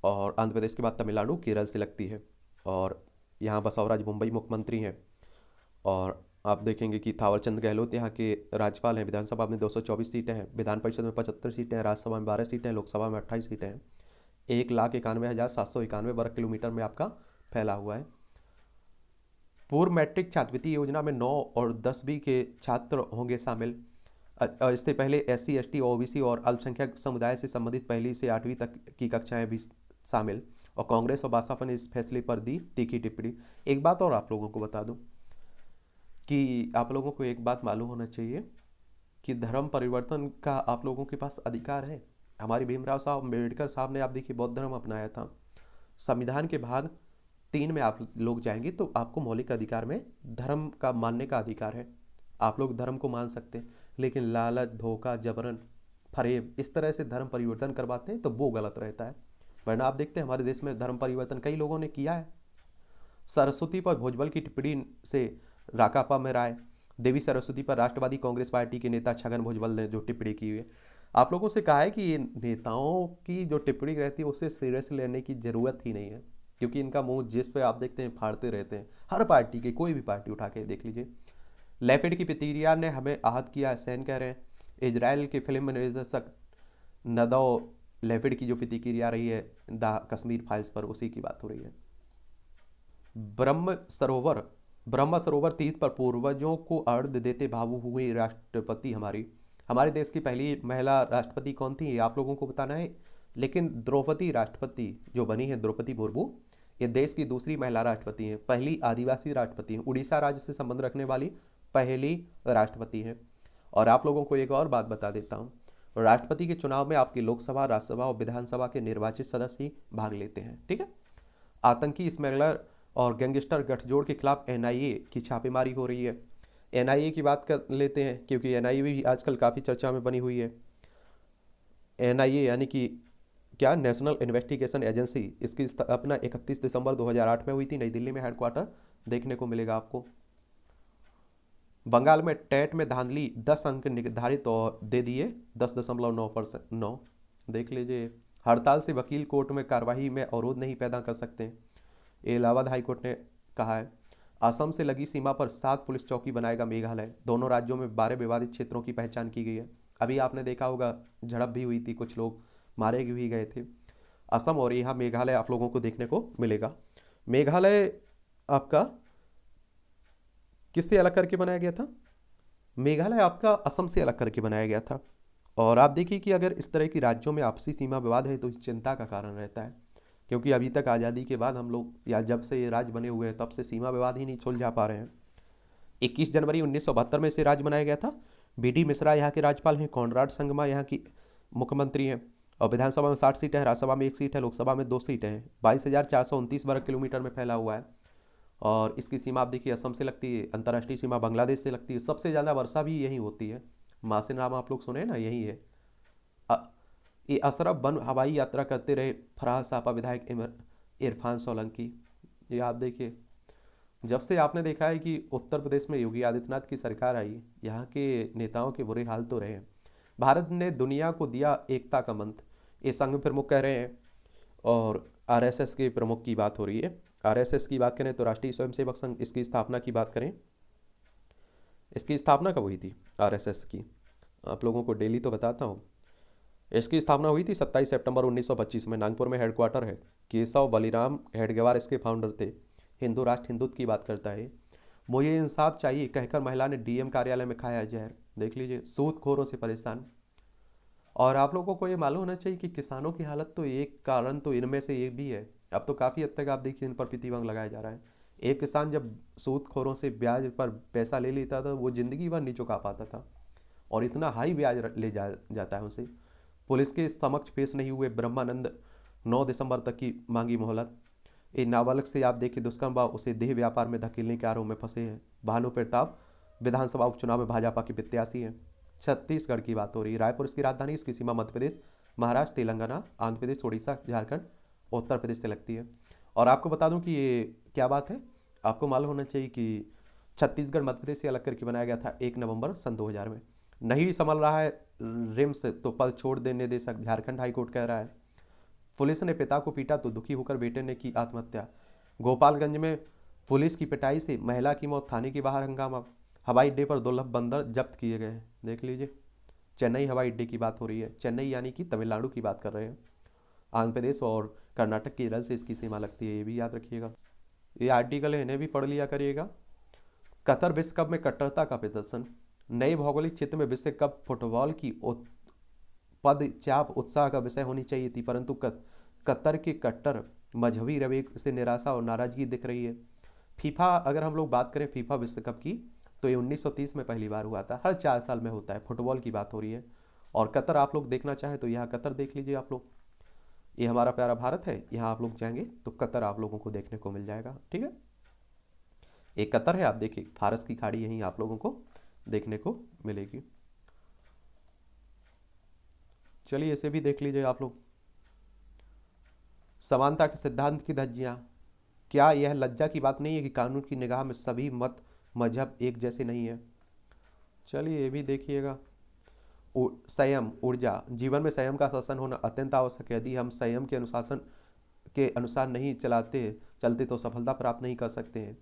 और आंध्र प्रदेश के बाद तमिलनाडु केरल से लगती है। और यहाँ बसवराज मुंबई मुख्यमंत्री हैं। और आप देखेंगे कि थावरचंद गहलोत यहाँ के राज्यपाल हैं। विधानसभा में 224 सीटें हैं, विधान परिषद में 75 सीटें हैं, राज्यसभा में 12 सीटें हैं, लोकसभा में 28 सीटें हैं। 1,91,791 वर्ग किलोमीटर में आपका फैला हुआ है। पूर्व मैट्रिक छात्रवृत्ति योजना में 9 और 10वीं के छात्र होंगे शामिल। इससे पहले SC ST OBC और अल्पसंख्यक समुदाय से संबंधित पहली से 8वीं तक की कक्षाएं भी शामिल। और कांग्रेस और भाजपा ने इस फैसले पर दी तीखी टिप्पणी। एक बात और आप लोगों को बता दूं कि आप लोगों को एक बात मालूम होना चाहिए कि धर्म परिवर्तन का आप लोगों के पास अधिकार है। हमारे भीमराव साहब अम्बेडकर साहब ने, आप देखिए, बौद्ध धर्म अपनाया था। संविधान के भाग 3 में आप लोग जाएंगे तो आपको मौलिक अधिकार में धर्म का मानने का अधिकार है। आप लोग धर्म को मान सकते हैं, लेकिन लालच, धोखा, जबरन, फरेब, इस तरह से धर्म परिवर्तन करवाते हैं तो वो गलत रहता है। वरना आप देखते हैं हमारे देश में धर्म परिवर्तन कई लोगों ने किया है। सरस्वती पर भुजबल की टिप्पणी से राकापा में राय। देवी सरस्वती पर राष्ट्रवादी कांग्रेस पार्टी के नेता छगन भुजबल ने जो टिप्पणी की हुई है, आप लोगों से कहा है कि ये नेताओं की जो टिप्पणी रहती है उससे सीरियस लेने की जरूरत ही नहीं है, क्योंकि इनका मुंह जिस पे आप देखते हैं फाड़ते रहते हैं। हर पार्टी के, कोई भी पार्टी उठा के देख लीजिए। लैपिड की प्रतिक्रिया ने हमें आहत किया, सैन कह रहे हैं। इजराइल के फिल्म निर्देशक नदौ लैपिड की जो प्रतिक्रिया रही है द कश्मीर फाइल्स पर, उसी की बात हो रही है। ब्रह्म सरोवर तीर्थ पर पूर्वजों को अर्घ्य देते भावुक हुए राष्ट्रपति। हमारे देश की पहली महिला राष्ट्रपति कौन थी, ये आप लोगों को बताना है। लेकिन द्रौपदी राष्ट्रपति जो बनी है, द्रौपदी मुर्मू, ये देश की दूसरी महिला राष्ट्रपति हैं, पहली आदिवासी राष्ट्रपति हैं, उड़ीसा राज्य से संबंध रखने वाली पहली राष्ट्रपति हैं। और आप लोगों को एक और बात बता देता हूँ, राष्ट्रपति के चुनाव में आपकी लोकसभा, राज्यसभा और विधानसभा के निर्वाचित सदस्य ही भाग लेते हैं, ठीक है। आतंकी, स्मगलर और गैंगस्टर गठजोड़ के खिलाफ NIA की छापेमारी हो रही है। NIA की बात कर लेते हैं, क्योंकि NIA भी आजकल काफ़ी चर्चा में बनी हुई है। NIA यानी कि क्या, नेशनल इन्वेस्टिगेशन एजेंसी। इसकी स्थापना 31 दिसंबर 2008 में हुई थी। नई दिल्ली में हेडक्वार्टर देखने को मिलेगा आपको। बंगाल में टेट में धांधली, 10 अंक निर्धारित और दे दिए 10.9%। देख लीजिए। हड़ताल से वकील कोर्ट में कार्यवाही में अवरोध नहीं पैदा कर सकते, इलाहाबाद हाईकोर्ट ने कहा है। असम से लगी सीमा पर 7 पुलिस चौकी बनाएगा मेघालय। दोनों राज्यों में 12 विवादित क्षेत्रों की पहचान की गई है। अभी आपने देखा होगा झड़प भी हुई थी, कुछ लोग मारे भी गए थे। असम और यहाँ मेघालय आप लोगों को देखने को मिलेगा। मेघालय आपका किससे अलग करके बनाया गया था? मेघालय आपका असम से अलग करके बनाया गया था। और आप देखिए कि अगर इस तरह की राज्यों में आपसी सीमा विवाद है तो चिंता का कारण रहता है, क्योंकि अभी तक आज़ादी के बाद हम लोग, या जब से ये राज्य बने हुए हैं, तब से सीमा विवाद ही नहीं सुलझा पा रहे हैं। 21 जनवरी 1972 में इसे राज्य बनाया गया था। BD मिश्रा यहाँ के राज्यपाल हैं, कॉनराड संगमा यहाँ की मुख्यमंत्री हैं। और विधानसभा में 60 सीटें हैं, राज्यसभा में 1 सीट है, लोकसभा में 2 सीटें हैं। 22,429 वर्ग किलोमीटर में फैला हुआ है। और इसकी सीमा आप देखिए असम से लगती है, अंतर्राष्ट्रीय सीमा बांग्लादेश से लगती है। सबसे ज़्यादा वर्षा भी यहीं होती है। मासिन नाम आप लोग सुने ना, यही है। ये अशरफ बन हवाई यात्रा करते रहे फराह सापा विधायक इरफान सोलंकी। ये आप देखिए, जब से आपने देखा है कि उत्तर प्रदेश में योगी आदित्यनाथ की सरकार आई, यहाँ के नेताओं के बुरे हाल तो रहे हैं। भारत ने दुनिया को दिया एकता का मंत्र, ये संघ प्रमुख कह रहे हैं। और RSS के प्रमुख की बात हो रही है। RSS की बात करें तो राष्ट्रीय स्वयंसेवक संघ, इसकी स्थापना की बात करें, इसकी स्थापना कब हुई थी RSS की? आप लोगों को डेली तो बताता हूँ। इसकी स्थापना हुई थी 27 सितंबर 1925 में। नागपुर में हेडक्वार्टर है। केशव बलिराम हेडगेवार इसके फाउंडर थे। हिंदू राष्ट्र, हिंदुत्व की बात करता है। मुझे इंसाफ चाहिए कहकर महिला ने डीएम कार्यालय में खाया जहर। देख लीजिए, सूदखोरों से परेशान। और आप लोगों को ये मालूम होना चाहिए कि किसानों की हालत तो एक कारण तो इनमें से एक भी है। अब तो काफ़ी हद तक आप देखिए इन पर प्रतिबंध लगाया जा रहा है। एक किसान जब सूदखोरों से ब्याज पर पैसा ले लेता था वो ज़िंदगी भर नहीं चुका पाता था, और इतना हाई ब्याज जाता है उसे। पुलिस के समक्ष पेश नहीं हुए ब्रह्मानंद, 9 दिसंबर तक की मांगी मोहलत। एक नाबालग से आप देखिए दुष्कर्म व उसे देह व्यापार में धकेलने के आरोप में फंसे हैं। भानु प्रताप विधानसभा उपचुनाव में भाजपा के प्रत्याशी हैं। छत्तीसगढ़ की बात हो रही है। रायपुर इसकी राजधानी, इसकी सीमा मध्य प्रदेश, महाराष्ट्र, तेलंगाना, आंध्र प्रदेश, उड़ीसा, झारखंड, उत्तर प्रदेश से लगती है। और आपको बता दूं कि ये क्या बात है, आपको मालूम होना चाहिए कि छत्तीसगढ़ मध्य प्रदेश से अलग करके बनाया गया था 1 नवंबर सन 2000 में। नहीं संभल रहा है रिम्स तो पद छोड़ देने दे सक, झारखंड हाईकोर्ट कह रहा है। पुलिस ने पिता को पीटा तो दुखी होकर बेटे ने की आत्महत्या। गोपालगंज में पुलिस की पिटाई से महिला की मौत, थाने के बाहर हंगामा। हवाई अड्डे पर दुर्लभ बंदर जब्त किए गए। देख लीजिए, चेन्नई हवाई अड्डे की बात हो रही है। चेन्नई यानी कि तमिलनाडु की बात कर रहे हैं। आंध्र प्रदेश और कर्नाटक केरल से इसकी सीमा लगती है, ये भी याद रखिएगा। ये आर्टिकल है, इन्हें भी पढ़ लिया करिएगा। कतर विश्व कप में कट्टरता का प्रदर्शन। नए भौगोलिक क्षेत्र में विश्व कप फुटबॉल की पद चाप उत्साह का विषय होनी चाहिए थी, परंतु कतर के कट्टर मजहबी रवैये से निराशा और नाराजगी दिख रही है। फीफा, अगर हम लोग बात करें फीफा विश्व कप की, तो ये 1930 में पहली बार हुआ था। हर 4 साल में होता है। फुटबॉल की बात हो रही है। और कतर आप लोग देखना चाहें तो यहाँ कतर देख लीजिए आप लोग। ये हमारा प्यारा भारत है, यहाँ आप लोग जाएंगे तो कतर आप लोगों को देखने को मिल जाएगा। ठीक है, एक कतर है, आप देखिए फारस की खाड़ी यहीं आप लोगों को देखने को मिलेगी। चलिए इसे भी देख लीजिए आप लोग। समानता के सिद्धांत की धज्जियां। क्या यह लज्जा की बात नहीं है कि कानून की निगाह में सभी मत मजहब एक जैसे नहीं है? चलिए ये भी देखिएगा। संयम, ऊर्जा। जीवन में संयम का शासन होना अत्यंत आवश्यक है। यदि हम संयम के अनुशासन के अनुसार नहीं चलते तो सफलता प्राप्त नहीं कर सकते हैं।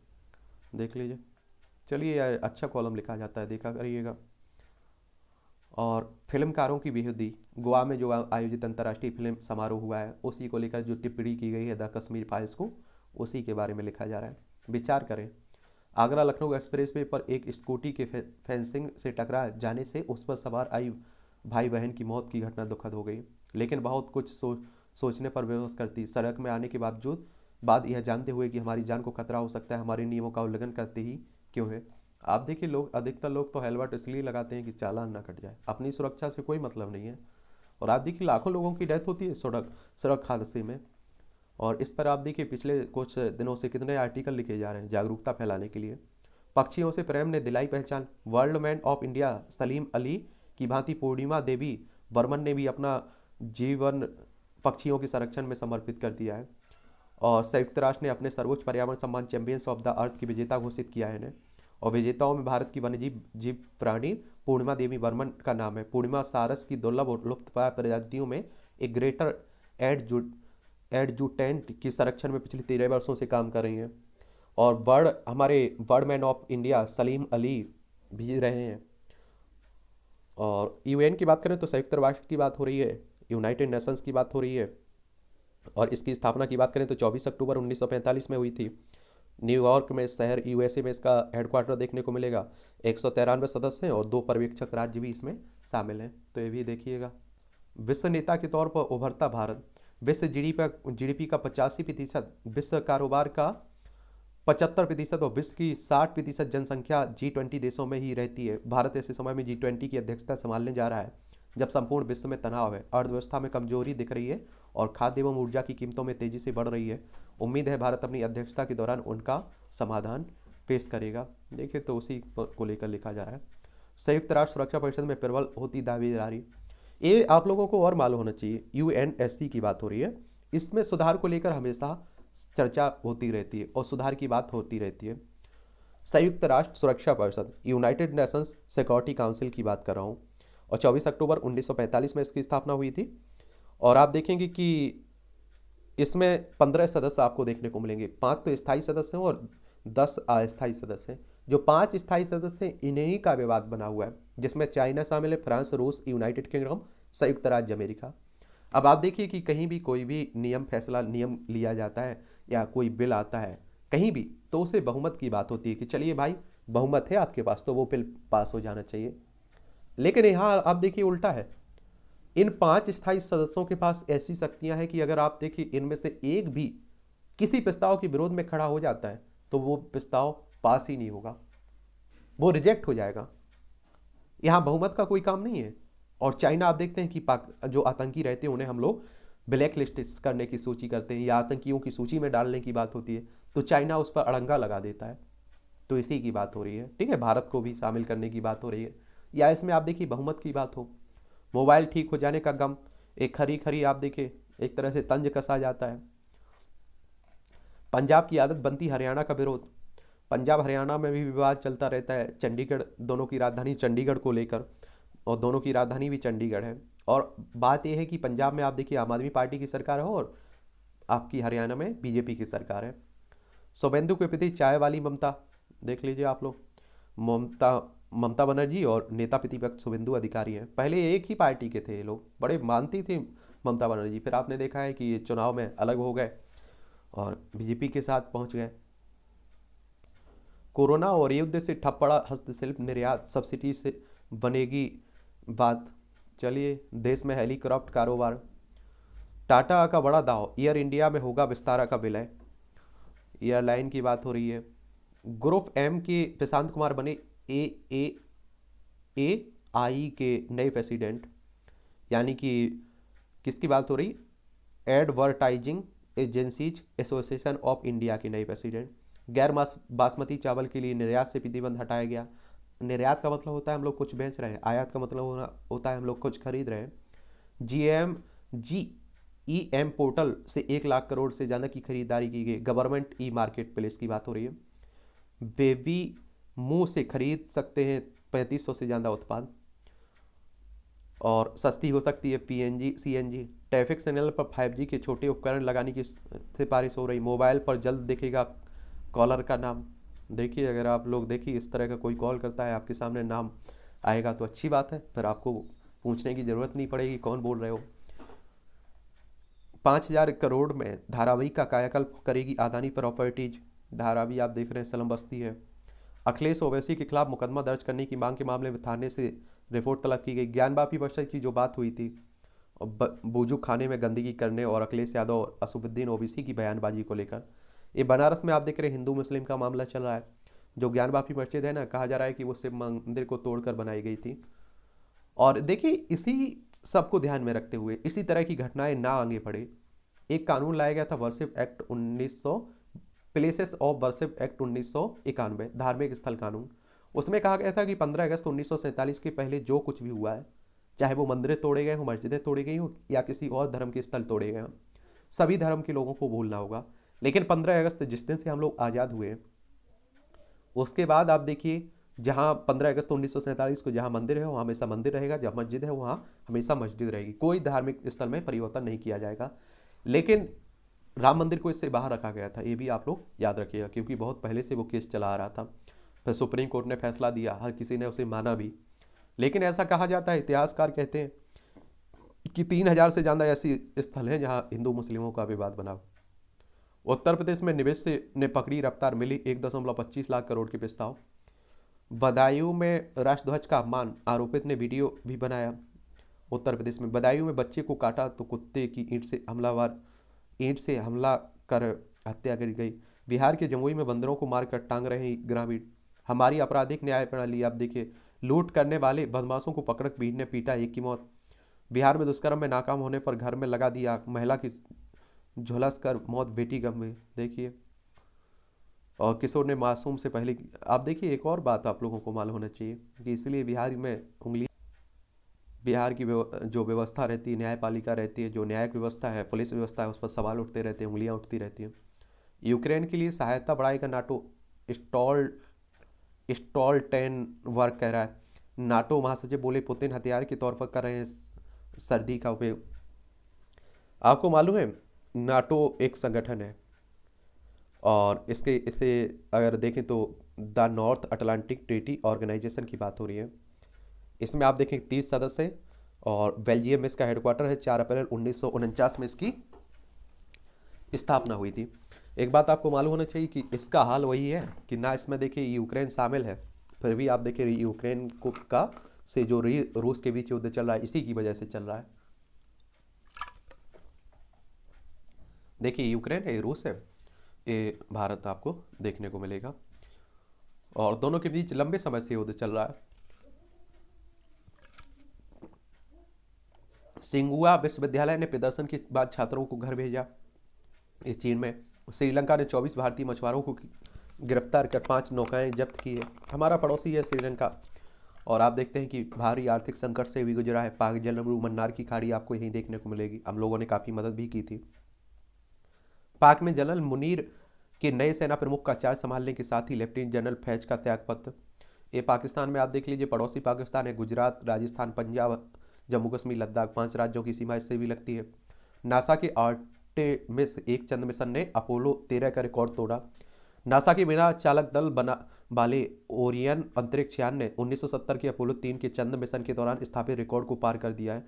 देख लीजिए। चलिए अच्छा कॉलम लिखा जाता है, देखा करिएगा। और फिल्मकारों की बेहूदी। गोवा में जो आयोजित अंतर्राष्ट्रीय फिल्म समारोह हुआ है उसी को लेकर जो टिप्पणी की गई है द कश्मीर फाइल्स को, उसी के बारे में लिखा जा रहा है। विचार करें, आगरा लखनऊ एक्सप्रेसवे पर एक स्कूटी के फेंसिंग से टकरा जाने से उस पर सवार आई भाई बहन की मौत की घटना दुखद हो गई, लेकिन बहुत कुछ सोचने पर विवश करती। सड़क में आने के बाद यह जानते हुए कि हमारी जान को खतरा हो सकता है, हमारे नियमों का उल्लंघन करते ही क्यों है। आप देखिए, अधिकतर लोग तो हेलमेट इसलिए लगाते हैं कि चालान ना कट जाए, अपनी सुरक्षा से कोई मतलब नहीं है। और आप देखिए लाखों लोगों की डेथ होती है सड़क हादसे में। और इस पर आप देखिए पिछले कुछ दिनों से कितने आर्टिकल लिखे जा रहे हैं जागरूकता फैलाने के लिए। पक्षियों से प्रेम ने दिलाई पहचान। World man of India Salim Ali की भांति पूर्णिमा देवी बर्मन ने भी अपना जीवन पक्षियों के संरक्षण में समर्पित कर दिया है। और संयुक्त राष्ट्र ने अपने सर्वोच्च पर्यावरण सम्मान चैंपियंस ऑफ द अर्थ की विजेता घोषित किया है इन्हें। और विजेताओं में भारत की वन्यजीव प्राणी पूर्णिमा देवी बर्मन का नाम है। पूर्णिमा सारस की दुर्लभ और लुप्तप्राय प्रजातियों में एक ग्रेटर एडजुटेंट के संरक्षण में पिछले 13 वर्षों से काम कर रही हैं। और हमारे Birdman of India Salim Ali भी रहे हैं। और यूएन की बात करें तो संयुक्त राष्ट्र की बात हो रही है, यूनाइटेड नेशंस की बात हो रही है। और इसकी स्थापना की बात करें तो 24 अक्टूबर 1945 में हुई थी। न्यूयॉर्क में शहर यूएसए में इसका हेडक्वार्टर देखने को मिलेगा। 193 सदस्य हैं और 2 पर्यवेक्षक राज्य भी इसमें शामिल हैं, तो ये भी देखिएगा। विश्व नेता के तौर पर उभरता भारत। विश्व जीडीपी का 85%, विश्व कारोबार का 75% और विश्व की 60% जनसंख्या G20 देशों में ही रहती है। भारत ऐसे समय में G20 की अध्यक्षता संभालने जा रहा है जब संपूर्ण विश्व में तनाव है, अर्थव्यवस्था में कमजोरी दिख रही है और खाद्य एवं ऊर्जा की कीमतों में तेजी से बढ़ रही है। उम्मीद है भारत अपनी अध्यक्षता के दौरान उनका समाधान पेश करेगा। देखिए तो उसी को लेकर लिखा जा रहा है। संयुक्त राष्ट्र सुरक्षा परिषद में प्रबल होती दावेदारी। ये आप लोगों को और मालूम होना चाहिए। UNSC की बात हो रही है, इसमें सुधार को लेकर हमेशा चर्चा होती रहती है और सुधार की बात होती रहती है। संयुक्त राष्ट्र सुरक्षा परिषद, यूनाइटेड नेशंस सिक्योरिटी काउंसिल की बात कर रहा हूँ। और 24 अक्टूबर 1945 में इसकी स्थापना हुई थी। और आप देखेंगे कि इसमें 15 सदस्य आपको देखने को मिलेंगे। 5 तो स्थायी सदस्य हैं और 10 अस्थायी सदस्य हैं। जो 5 स्थायी सदस्य हैं इन्हीं का विवाद बना हुआ है, जिसमें चाइना शामिल है, फ्रांस, रूस, यूनाइटेड किंगडम, संयुक्त राज्य अमेरिका। अब आप देखिए कि कहीं भी कोई भी नियम लिया जाता है या कोई बिल आता है, कहीं भी, तो उसे बहुमत की बात होती है कि चलिए भाई बहुमत है आपके पास तो वो बिल पास हो जाना चाहिए। लेकिन यहाँ आप देखिए उल्टा है, इन 5 स्थायी सदस्यों के पास ऐसी शक्तियां हैं कि अगर आप देखिए इनमें से एक भी किसी प्रस्ताव के विरोध में खड़ा हो जाता है तो वो प्रस्ताव पास ही नहीं होगा, वो रिजेक्ट हो जाएगा। यहाँ बहुमत का कोई काम नहीं है। और चाइना आप देखते हैं कि जो आतंकी रहते हैं उन्हें हम लोग ब्लैक लिस्ट करने की सूची करते हैं या आतंकियों की सूची में डालने की बात होती है तो चाइना उस पर अड़ंगा लगा देता है। तो इसी की बात हो रही है, ठीक है, भारत को भी शामिल करने की बात हो रही है। या इसमें आप देखिए बहुमत की बात हो, मोबाइल ठीक हो जाने का गम, एक खरी खरी आप देखिए एक तरह से तंज कसा जाता है। पंजाब की आदत बनती हरियाणा का विरोध, पंजाब हरियाणा में भी विवाद चलता रहता है, चंडीगढ़ दोनों की राजधानी चंडीगढ़ को लेकर, और दोनों की राजधानी भी चंडीगढ़ है। और बात यह है कि पंजाब में आप देखिए आम आदमी पार्टी की सरकार है और आपकी हरियाणा में बीजेपी की सरकार है। शुभेंदु के प्रति चाय वाली ममता देख लीजिए आप लोग, ममता बनर्जी और नेता प्रतिपक्ष शुभेंदु अधिकारी हैं। पहले एक ही पार्टी के थे ये लोग, बड़े मानती थी ममता बनर्जी, फिर आपने देखा है कि ये चुनाव में अलग हो गए और बीजेपी के साथ पहुंच गए। कोरोना और युद्ध से ठप पड़ा हस्तशिल्प निर्यात, सब्सिडी से बनेगी बात। चलिए, देश में हेलीकॉप्टर कारोबार, टाटा का बड़ा दाव, एयर इंडिया में होगा विस्तारा का विलय, एयरलाइन की बात हो रही है। ग्रुप एम के प्रशांत कुमार बने AI के नए प्रेसिडेंट, यानी कि किसकी बात हो रही, advertising agencies association of India के नए प्रेसिडेंट। गैर बासमती चावल के लिए निर्यात से प्रतिबंध हटाया गया। निर्यात का मतलब होता है हम लोग कुछ बेच रहे हैं, आयात का मतलब होता है हम लोग कुछ खरीद रहे हैं। GEM पोर्टल से 1 लाख करोड़ से ज़्यादा की खरीदारी की गई। गवर्नमेंट ई मार्केट प्लेस की बात हो रही है। बेबी मुंह से खरीद सकते हैं 3500 से ज़्यादा उत्पाद और सस्ती हो सकती है PNG CNG। ट्रैफिक सिग्नल पर 5G के छोटे उपकरण लगाने की सिफारिश हो रही। मोबाइल पर जल्द दिखेगा कॉलर का नाम। देखिए, अगर आप लोग देखिए इस तरह का कोई कॉल करता है आपके सामने नाम आएगा तो अच्छी बात है, फिर आपको पूछने की ज़रूरत नहीं पड़ेगी कौन बोल रहे हो। 5000 करोड़ में धारावी का कायाकल्प करेगी अदानी प्रॉपर्टीज। धारावी आप देख रहे हैं सलम बस्ती है। अखिलेश ओवैसी के खिलाफ मुकदमा दर्ज करने की मांग के मामले में थाने से रिपोर्ट तलब की गई। ज्ञानवापी परिषद की जो बात हुई थी बुजू खाने में गंदगी करने और अखिलेश यादव और असुद्दीन ओवैसी की बयानबाजी को लेकर, ये बनारस में आप देख रहे हैं हिंदू मुस्लिम का मामला चल रहा है। जो ज्ञानवापी मस्जिद है ना, कहा जा रहा है कि वो शिव मंदिर को तोड़कर बनाई गई थी। और देखिए, इसी सबको ध्यान में रखते हुए इसी तरह की घटनाएं ना आगे बढ़े, एक कानून लाया गया था worship act 1900, places of worship act 1991, धार्मिक स्थल कानून। उसमें कहा गया था कि 15 अगस्त 1947 के पहले जो कुछ भी हुआ है, चाहे वो मंदिरें तोड़े गए हों, मस्जिदें तोड़ी गई हों या किसी और धर्म के स्थल तोड़े गए हों, सभी धर्म के लोगों को भूलना होगा। लेकिन 15 अगस्त जिस दिन से हम लोग आज़ाद हुए, उसके बाद आप देखिए जहाँ 15 अगस्त 1947 को जहाँ मंदिर है वहाँ हमेशा मंदिर रहेगा, जहाँ मस्जिद है वहाँ हमेशा मस्जिद रहेगी, कोई धार्मिक स्थल में परिवर्तन नहीं किया जाएगा। लेकिन राम मंदिर को इससे बाहर रखा गया था, ये भी आप लोग याद रखिएगा, क्योंकि बहुत पहले से वो केस चला आ रहा था। फिर सुप्रीम कोर्ट ने फैसला दिया, हर किसी ने उसे माना भी। लेकिन ऐसा कहा जाता है, इतिहासकार कहते हैं कि 3000 से ज़्यादा ऐसी स्थल हैं जहाँ हिंदू मुस्लिमों का विवाद बना। उत्तर प्रदेश में निवेश ने पकड़ी रफ्तार, मिली 1.25 लाख करोड़ के प्रस्ताव। बदायूं में राष्ट्रध्वज का अपमान, आरोपित ने वीडियो भी बनाया। उत्तर प्रदेश में बदायूं में बच्चे को काटा तो कुत्ते की ईंट से हमला कर हत्या कर गई। बिहार के जमुई में बंदरों को मारकर टांग रहे ग्रामीण। हमारी आपराधिक न्याय प्रणाली, आप देखिए, लूट करने वाले बदमाशों को पकड़ भीड़ ने पीटा, एक की मौत। बिहार में दुष्कर्म में नाकाम होने पर घर में लगा दिया, महिला की झुलस कर मौत, बेटी गंभीर। देखिए, और किशोर ने मासूम से पहले आप देखिए, एक और बात आप लोगों को मालूम होना चाहिए कि इसलिए बिहार की जो व्यवस्था रहती है, न्यायपालिका रहती है, जो न्यायिक व्यवस्था है, पुलिस व्यवस्था है, उस पर सवाल उठते रहते हैं, उंगलियां उठती रहती हैं। यूक्रेन के लिए सहायता बढ़ाएगा नाटो, स्टोल्टेनबर्ग कह रहा है। नाटो महासचिव बोले पुतिन हथियार के तौर पर कर रहे हैं सर्दी का उपयोग। आपको मालूम है नाटो एक संगठन है और इसे अगर देखें तो the North Atlantic Treaty Organization की बात हो रही है। इसमें आप देखें 30 सदस्य हैं और बेल्जियम में इसका हेडक्वार्टर है। 4 अप्रैल 1949 में इसकी स्थापना हुई थी। एक बात आपको मालूम होना चाहिए कि इसका हाल वही है कि ना इसमें देखिए यूक्रेन शामिल है, फिर भी आप देखिए यूक्रेन को का से जो रूस के बीच युद्ध चल रहा है इसी की वजह से चल रहा है। देखिए यूक्रेन है, रूस है, ये भारत आपको देखने को मिलेगा, और दोनों के बीच लंबे समय से युद्ध चल रहा है। सिंगुआ विश्वविद्यालय ने प्रदर्शन के बाद छात्रों को घर भेजा। इस चीन में श्रीलंका ने 24 भारतीय मछुआरों को गिरफ्तार कर 5 नौकाएं जब्त की है। हमारा पड़ोसी है श्रीलंका, और आप देखते हैं कि भारी आर्थिक संकट से भी गुजरा है। पाक जलमरू मन्नार की खाड़ी आपको यहीं देखने को मिलेगी, हम लोगों ने काफ़ी मदद भी की थी। पाक में जनरल मुनीर के नए सेना प्रमुख का चार्ज संभालने के साथ ही लेफ्टिनेंट जनरल फैज का त्यागपत्र। ये पाकिस्तान में आप देख लीजिए, पड़ोसी पाकिस्तान है, गुजरात, राजस्थान, पंजाब, जम्मू कश्मीर, लद्दाख, 5 राज्यों की सीमा इससे भी लगती है। नासा के आर्टेमिस 1 चंद्र मिशन ने अपोलो 13 का रिकॉर्ड तोड़ा। नासा के बिना चालक दल बना वाले ओरियन अंतरिक्ष यान ने 1970 के अपोलो 3 के चंद्र मिशन के दौरान स्थापित रिकॉर्ड को पार कर दिया है।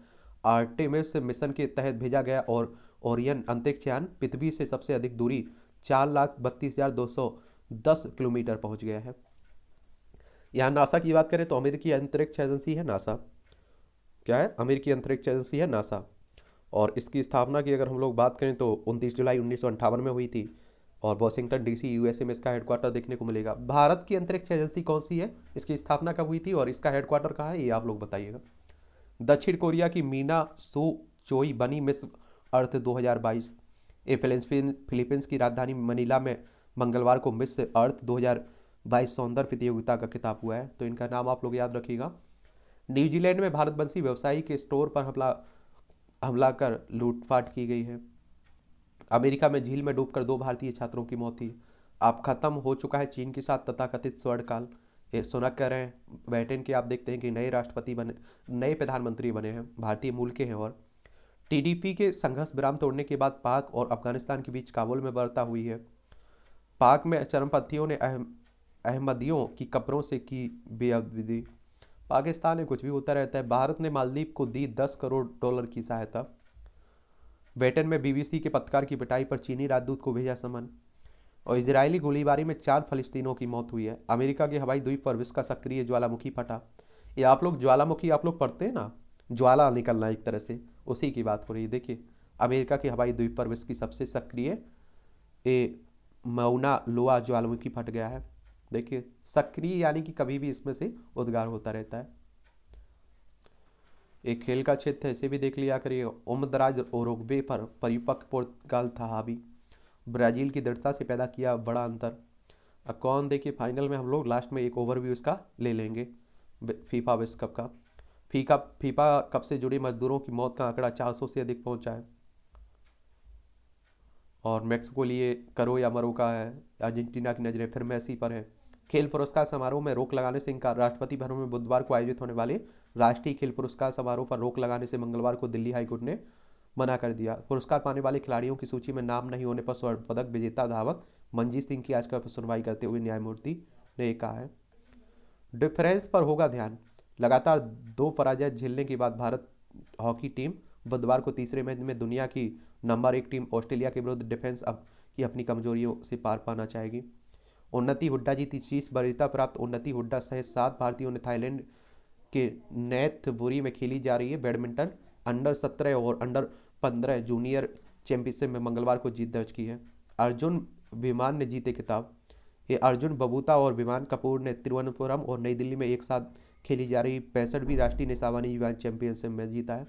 आर्टेमिस मिशन के तहत भेजा गया और ओरियन अंतरिक्ष यान पृथ्वी से सबसे अधिक दूरी 4,32,210 किलोमीटर पहुंच गया है। यहाँ नासा की बात करें तो अमेरिकी अंतरिक्ष एजेंसी है नासा। क्या है? अमेरिकी अंतरिक्ष एजेंसी है नासा। और इसकी स्थापना की अगर हम लोग बात करें तो 29 जुलाई 1958 में हुई थी, और वॉशिंगटन डीसी यूएसए में इसका हेडक्वार्टर देखने को मिलेगा। भारत की अंतरिक्ष एजेंसी कौन सी है, इसकी स्थापना कब हुई थी और इसका हेडक्वार्टर कहाँ है, ये आप लोग बताइएगा। दक्षिण कोरिया की मीना सू चोई बनी मिस अर्थ 2022। ये फिलीपींस की राजधानी मनीला में मंगलवार को मिस अर्थ 2022 सौंदर्य प्रतियोगिता का खिताब हुआ है, तो इनका नाम आप लोग याद रखिएगा। न्यूजीलैंड में भारतवंशी व्यवसायी के स्टोर पर हमला कर लूटपाट की गई है। अमेरिका में झील में डूबकर 2 भारतीय छात्रों की मौत हुई। अब खत्म हो चुका है चीन के साथ तथाकथित स्वर्णकाल। ये सुनक कर रहे हैं ब्रिटेन के, आप देखते हैं कि नए राष्ट्रपति बने, नए प्रधानमंत्री बने हैं, भारतीय मूल के हैं। और टीडीपी के संघर्ष विराम तोड़ने के बाद पाक और अफगानिस्तान के बीच काबुल में वार्ता हुई है। पाक में चरमपंथियों ने अहमदियों की कब्रों से की बेअदबी। पाकिस्तान में कुछ भी होता रहता है। भारत ने मालदीव को दी $10 करोड़ की सहायता। ब्रिटेन में बीबीसी के पत्रकार की पिटाई पर चीनी राजदूत को भेजा समन। और इजरायली गोलीबारी में 4 फलस्तीनों की मौत हुई है। अमेरिका के हवाई द्वीप पर विश्व का सक्रिय ज्वालामुखी फटा। ये आप लोग ज्वालामुखी आप लोग पढ़ते हैं ना, ज्वाला निकलना एक तरह से, उसी की बात हो रही है। देखिए अमेरिका के हवाई द्वीप पर विश्व की सबसे सक्रिय मौना लोआ ज्वालामुखी फट गया है। देखिए सक्रिय यानी कि कभी भी इसमें से उद्गार होता रहता है। एक खेल का क्षेत्र है, इसे भी देख लिया करिए। उम्रदराज ओरुग्वे पर परिपक्व पुर्तगाल था हावी। ब्राजील की दृढ़ता से पैदा किया बड़ा अंतर। अब कौन, देखिए फाइनल में हम लोग लास्ट में एक ओवरव्यू इसका ले लेंगे फीफा विश्व कप का। फीफा कप से जुड़े मजदूरों की मौत का आंकड़ा 400 से अधिक पहुंचा है। और मैक्सिको लिए करो या मरो का है। अर्जेंटीना की नजरें फिर मेसी पर है। खेल पुरस्कार समारोह में रोक लगाने से इनकार। राष्ट्रपति भवन में बुधवार को आयोजित होने वाले राष्ट्रीय खेल पुरस्कार समारोह पर रोक लगाने से मंगलवार को दिल्ली हाईकोर्ट ने मना कर दिया। पुरस्कार पाने वाले खिलाड़ियों की सूची में नाम नहीं होने पर स्वर्ण पदक विजेता धावक मंजीत सिंह की याचिका पर सुनवाई करते हुए न्यायमूर्ति ने कहा है डिफरेंस पर होगा ध्यान। लगातार 2 पराजय झेलने के बाद भारत हॉकी टीम बुधवार को तीसरे मैच में दुनिया की नंबर 1 टीम ऑस्ट्रेलिया के विरुद्ध डिफेंस की अपनी कमजोरियों से पार पाना चाहेगी। उन्नति हुड्डा जीती 30 वरीयता प्राप्त। उन्नति हुड्डा सहित 7 भारतीयों ने थाईलैंड के नैथबुरी में खेली जा रही है बैडमिंटन अंडर 17 और अंडर 15 जूनियर चैंपियनशिप में मंगलवार को जीत दर्ज की है। अर्जुन विमान ने जीते खिताब। ये अर्जुन बबूता और विमान कपूर ने तिरुवनंतपुरम और नई दिल्ली में एक साथ खेली जा रही 65वीं राष्ट्रीय निशावानी विमान चैंपियनशिप में जीता है।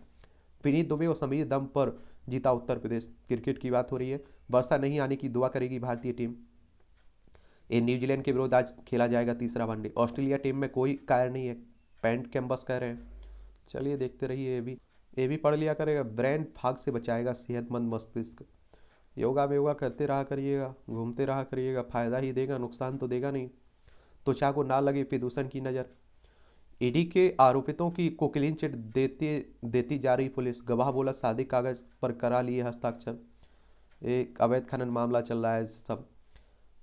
विनीत दुबे और समीर दम पर जीता उत्तर प्रदेश। क्रिकेट की बात हो रही है। वर्षा नहीं आने की दुआ करेगी भारतीय टीम। ये न्यूजीलैंड के विरुद्ध आज खेला जाएगा तीसरा वनडे। ऑस्ट्रेलिया टीम में कोई कायर नहीं है, पैंट कैम्बस कह रहे हैं। चलिए देखते रहिए। ये भी पढ़ लिया करेगा। ब्रेन फाग से बचाएगा सेहतमंद मस्तिष्क। योगा योगा करते रहा करिएगा, घूमते रहा करिएगा, फायदा ही देगा, नुकसान तो देगा नहीं। त्वचा को ना लगे प्रदूषण की नज़र। ईडी के आरोपितों को क्लीन चिट देती जा रही पुलिस। गवाह बोला शादी कागज पर करा लिए हस्ताक्षर। एक अवैध खनन मामला चल रहा है। सब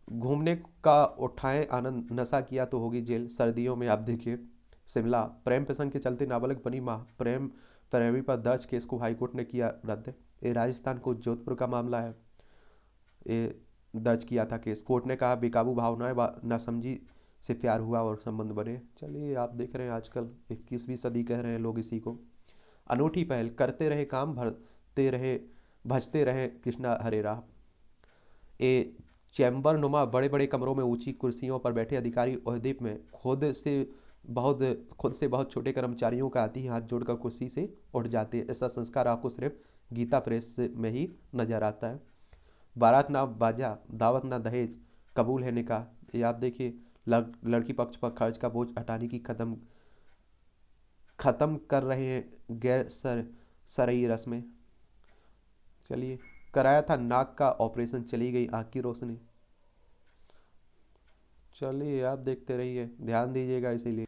घूमने का उठाएं आनंद, नशा किया तो होगी जेल। सर्दियों में आप देखिए शिमला प्रेम प्रसंग के चलते नाबालिग बनी मां। प्रेमी पर दर्ज केस को हाईकोर्ट ने किया रद्द। ये राजस्थान को जोधपुर का मामला है। ये दर्ज किया था केस। कोर्ट ने कहा बेकाबू भावनाएं नासमझी से प्यार हुआ और संबंध बने। चलिए आप देख रहे हैं आजकल 21वीं सदी कह रहे हैं लोग इसी को। अनूठी पहल, करते रहे काम, भरते रहे भजते रहे कृष्णा हरे राह। ए चैम्बर नुमा बड़े बड़े कमरों में ऊंची कुर्सियों पर बैठे अधिकारी ओहदे में खुद से बहुत छोटे कर्मचारियों का आते ही हाथ जोड़कर कुर्सी से उठ जाते हैं। ऐसा संस्कार आपको सिर्फ गीता प्रेस में ही नजर आता है। बारात ना बाजा, दावत ना दहेज, कबूल है निकाह। ये आप देखिए, लड़की पक्ष पर खर्च का बोझ हटाने की खत्म कर रहे हैं गैर सरई रस्में। चलिए, कराया था नाक का ऑपरेशन, चली गई आँख की रोशनी। चलिए आप देखते रहिए, ध्यान दीजिएगा इसीलिए।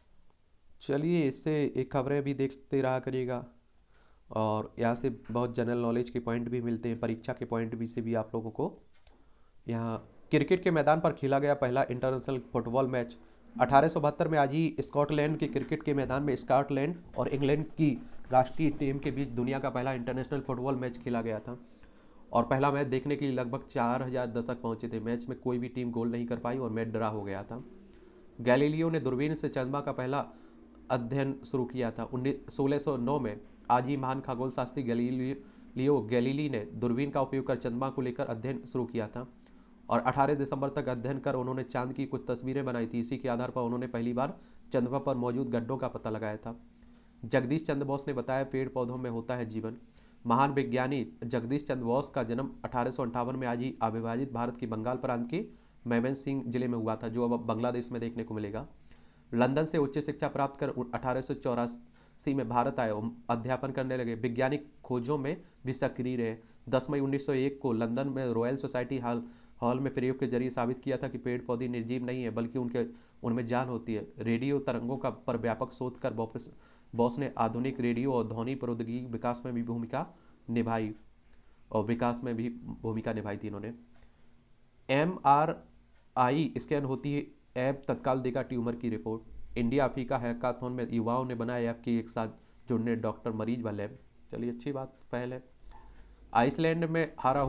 चलिए, इससे एक खबरें भी देखते रहा करिएगा, और यहाँ से बहुत जनरल नॉलेज के पॉइंट भी मिलते हैं, परीक्षा के पॉइंट भी से भी आप लोगों को। यहाँ क्रिकेट के मैदान पर खेला गया पहला इंटरनेशनल फुटबॉल मैच 1872 में आज ही स्कॉटलैंड के क्रिकेट के मैदान में स्कॉटलैंड और इंग्लैंड की राष्ट्रीय टीम के बीच दुनिया का पहला इंटरनेशनल फुटबॉल मैच खेला गया था। और पहला मैच देखने के लिए लगभग 4000 दर्शक पहुंचे थे। मैच में कोई भी टीम गोल नहीं कर पाई और मैच ड्रा हो गया था। गैलीलियो ने दूरबीन से चंद्रमा का पहला अध्ययन शुरू किया था। 1609 में आज ही महान खगोल शास्त्री गैलीली ने दूरबीन का उपयोग कर चंद्रमा को लेकर अध्ययन शुरू किया था, और 18 दिसंबर तक अध्ययन कर उन्होंने चांद की कुछ तस्वीरें बनाई थी। इसी के आधार पर उन्होंने पहली बार चंद्रमा पर मौजूद गड्ढों का पता लगाया था। जगदीश चंद्र बोस ने बताया पेड़ पौधों में होता है जीवन। महान विज्ञानी जगदीश चंद्र बोस का जन्म 1858 में आज ही अविभाजित भारत के बंगाल प्रांत के मैमनसिंह जिले में हुआ था, जो अब बांग्लादेश में देखने को मिलेगा। लंदन से उच्च शिक्षा प्राप्त कर 1884 में भारत आए, अध्यापन करने लगे। वैज्ञानिक खोजों में भी सक्रिय रहे। 10 मई 1901 को लंदन में रॉयल सोसाइटी हॉल में प्रयोग के जरिए साबित किया था कि पेड़ पौधे निर्जीव नहीं है, बल्कि उनमें जान होती है। रेडियो तरंगों का पर व्यापक शोध कर बॉस ने आधुनिक रेडियो और ध्वनि प्रौद्योगिकी विकास में भी भूमिका निभाई थी इन्होंने। MRI स्कैन होती है ऐप तत्काल देगा ट्यूमर की रिपोर्ट। इंडिया अफ्रीका हैकाथॉन में युवाओं ने बनाया ऐप के एक साथ जुड़ने डॉक्टर मरीज व लैब। चलिए अच्छी बात पहल है। आइसलैंड में हारा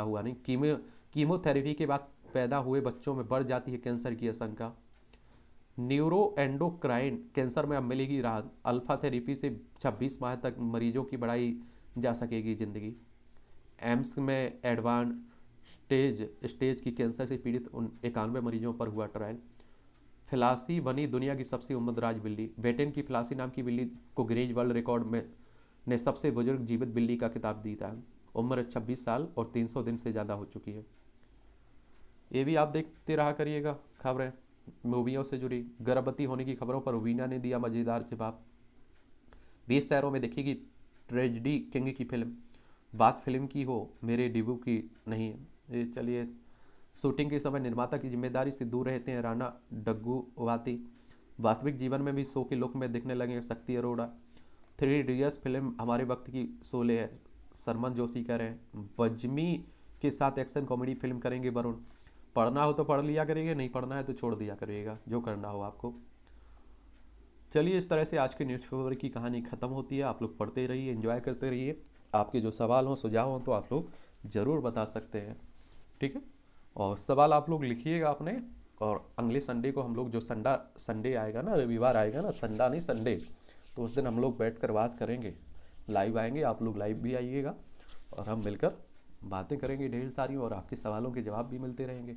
हुआ नहीं, कीमोथेरेपी के बाद पैदा हुए बच्चों में बढ़ जाती है कैंसर की आशंका। न्यूरो एंडोक्राइन कैंसर में अब मिलेगी राहत। अल्फा थेरेपी से 26 माह तक मरीजों की बढ़ाई जा सकेगी जिंदगी। एम्स में एडवांस स्टेज की कैंसर से पीड़ित 91 मरीजों पर हुआ ट्रायल। फिलासी बनी दुनिया की सबसे उम्रदराज बिल्ली। ब्रिटेन की फिलासी नाम की बिल्ली को गिनीज वर्ल्ड रिकॉर्ड में ने सबसे बुजुर्ग जीवित बिल्ली का खिताब दिया था। उम्र 26 साल और 300 दिन से ज़्यादा हो चुकी है। ये भी आप देखते रहा करिएगा खबरें मूवियों से जुड़ी। गर्भवती होने की खबरों पर वीना ने दिया मज़ेदार जवाब। 20 शहरों में देखिएगी ट्रेजेडी किंग की फिल्म। बात फिल्म की हो, मेरे डिब्यू की नहीं है। ये चलिए, शूटिंग के समय निर्माता की जिम्मेदारी से दूर रहते हैं राणा डग्गुवाती। वास्तविक जीवन में भी शो के लुक में दिखने लगे शक्ति अरोड़ा। 3 इडियट्स फिल्म हमारे वक्त की शोले है, सरमन जोशी कह रहे हैं। बजमी के साथ एक्शन कॉमेडी फिल्म करेंगे वरुण। पढ़ना हो तो पढ़ लिया करिएगा, नहीं पढ़ना है तो छोड़ दिया करिएगा, जो करना हो आपको। चलिए, इस तरह से आज के न्यूज़पेपर की कहानी ख़त्म होती है। आप लोग पढ़ते रहिए, एंजॉय करते रहिए। आपके जो सवाल हों, सुझाव हों, तो आप लोग ज़रूर बता सकते हैं, ठीक है। और सवाल आप लोग लिखिएगा अपने। और अगले संडे को हम लोग जो संडे आएगा ना, रविवार आएगा ना, संडा नहीं संडे, तो उस दिन हम लोग बैठ कर बात करेंगे। लाइव आएंगे, आप लोग लाइव भी आइएगा, और हम मिलकर बातें करेंगे ढेर सारी, और आपके सवालों के जवाब भी मिलते रहेंगे।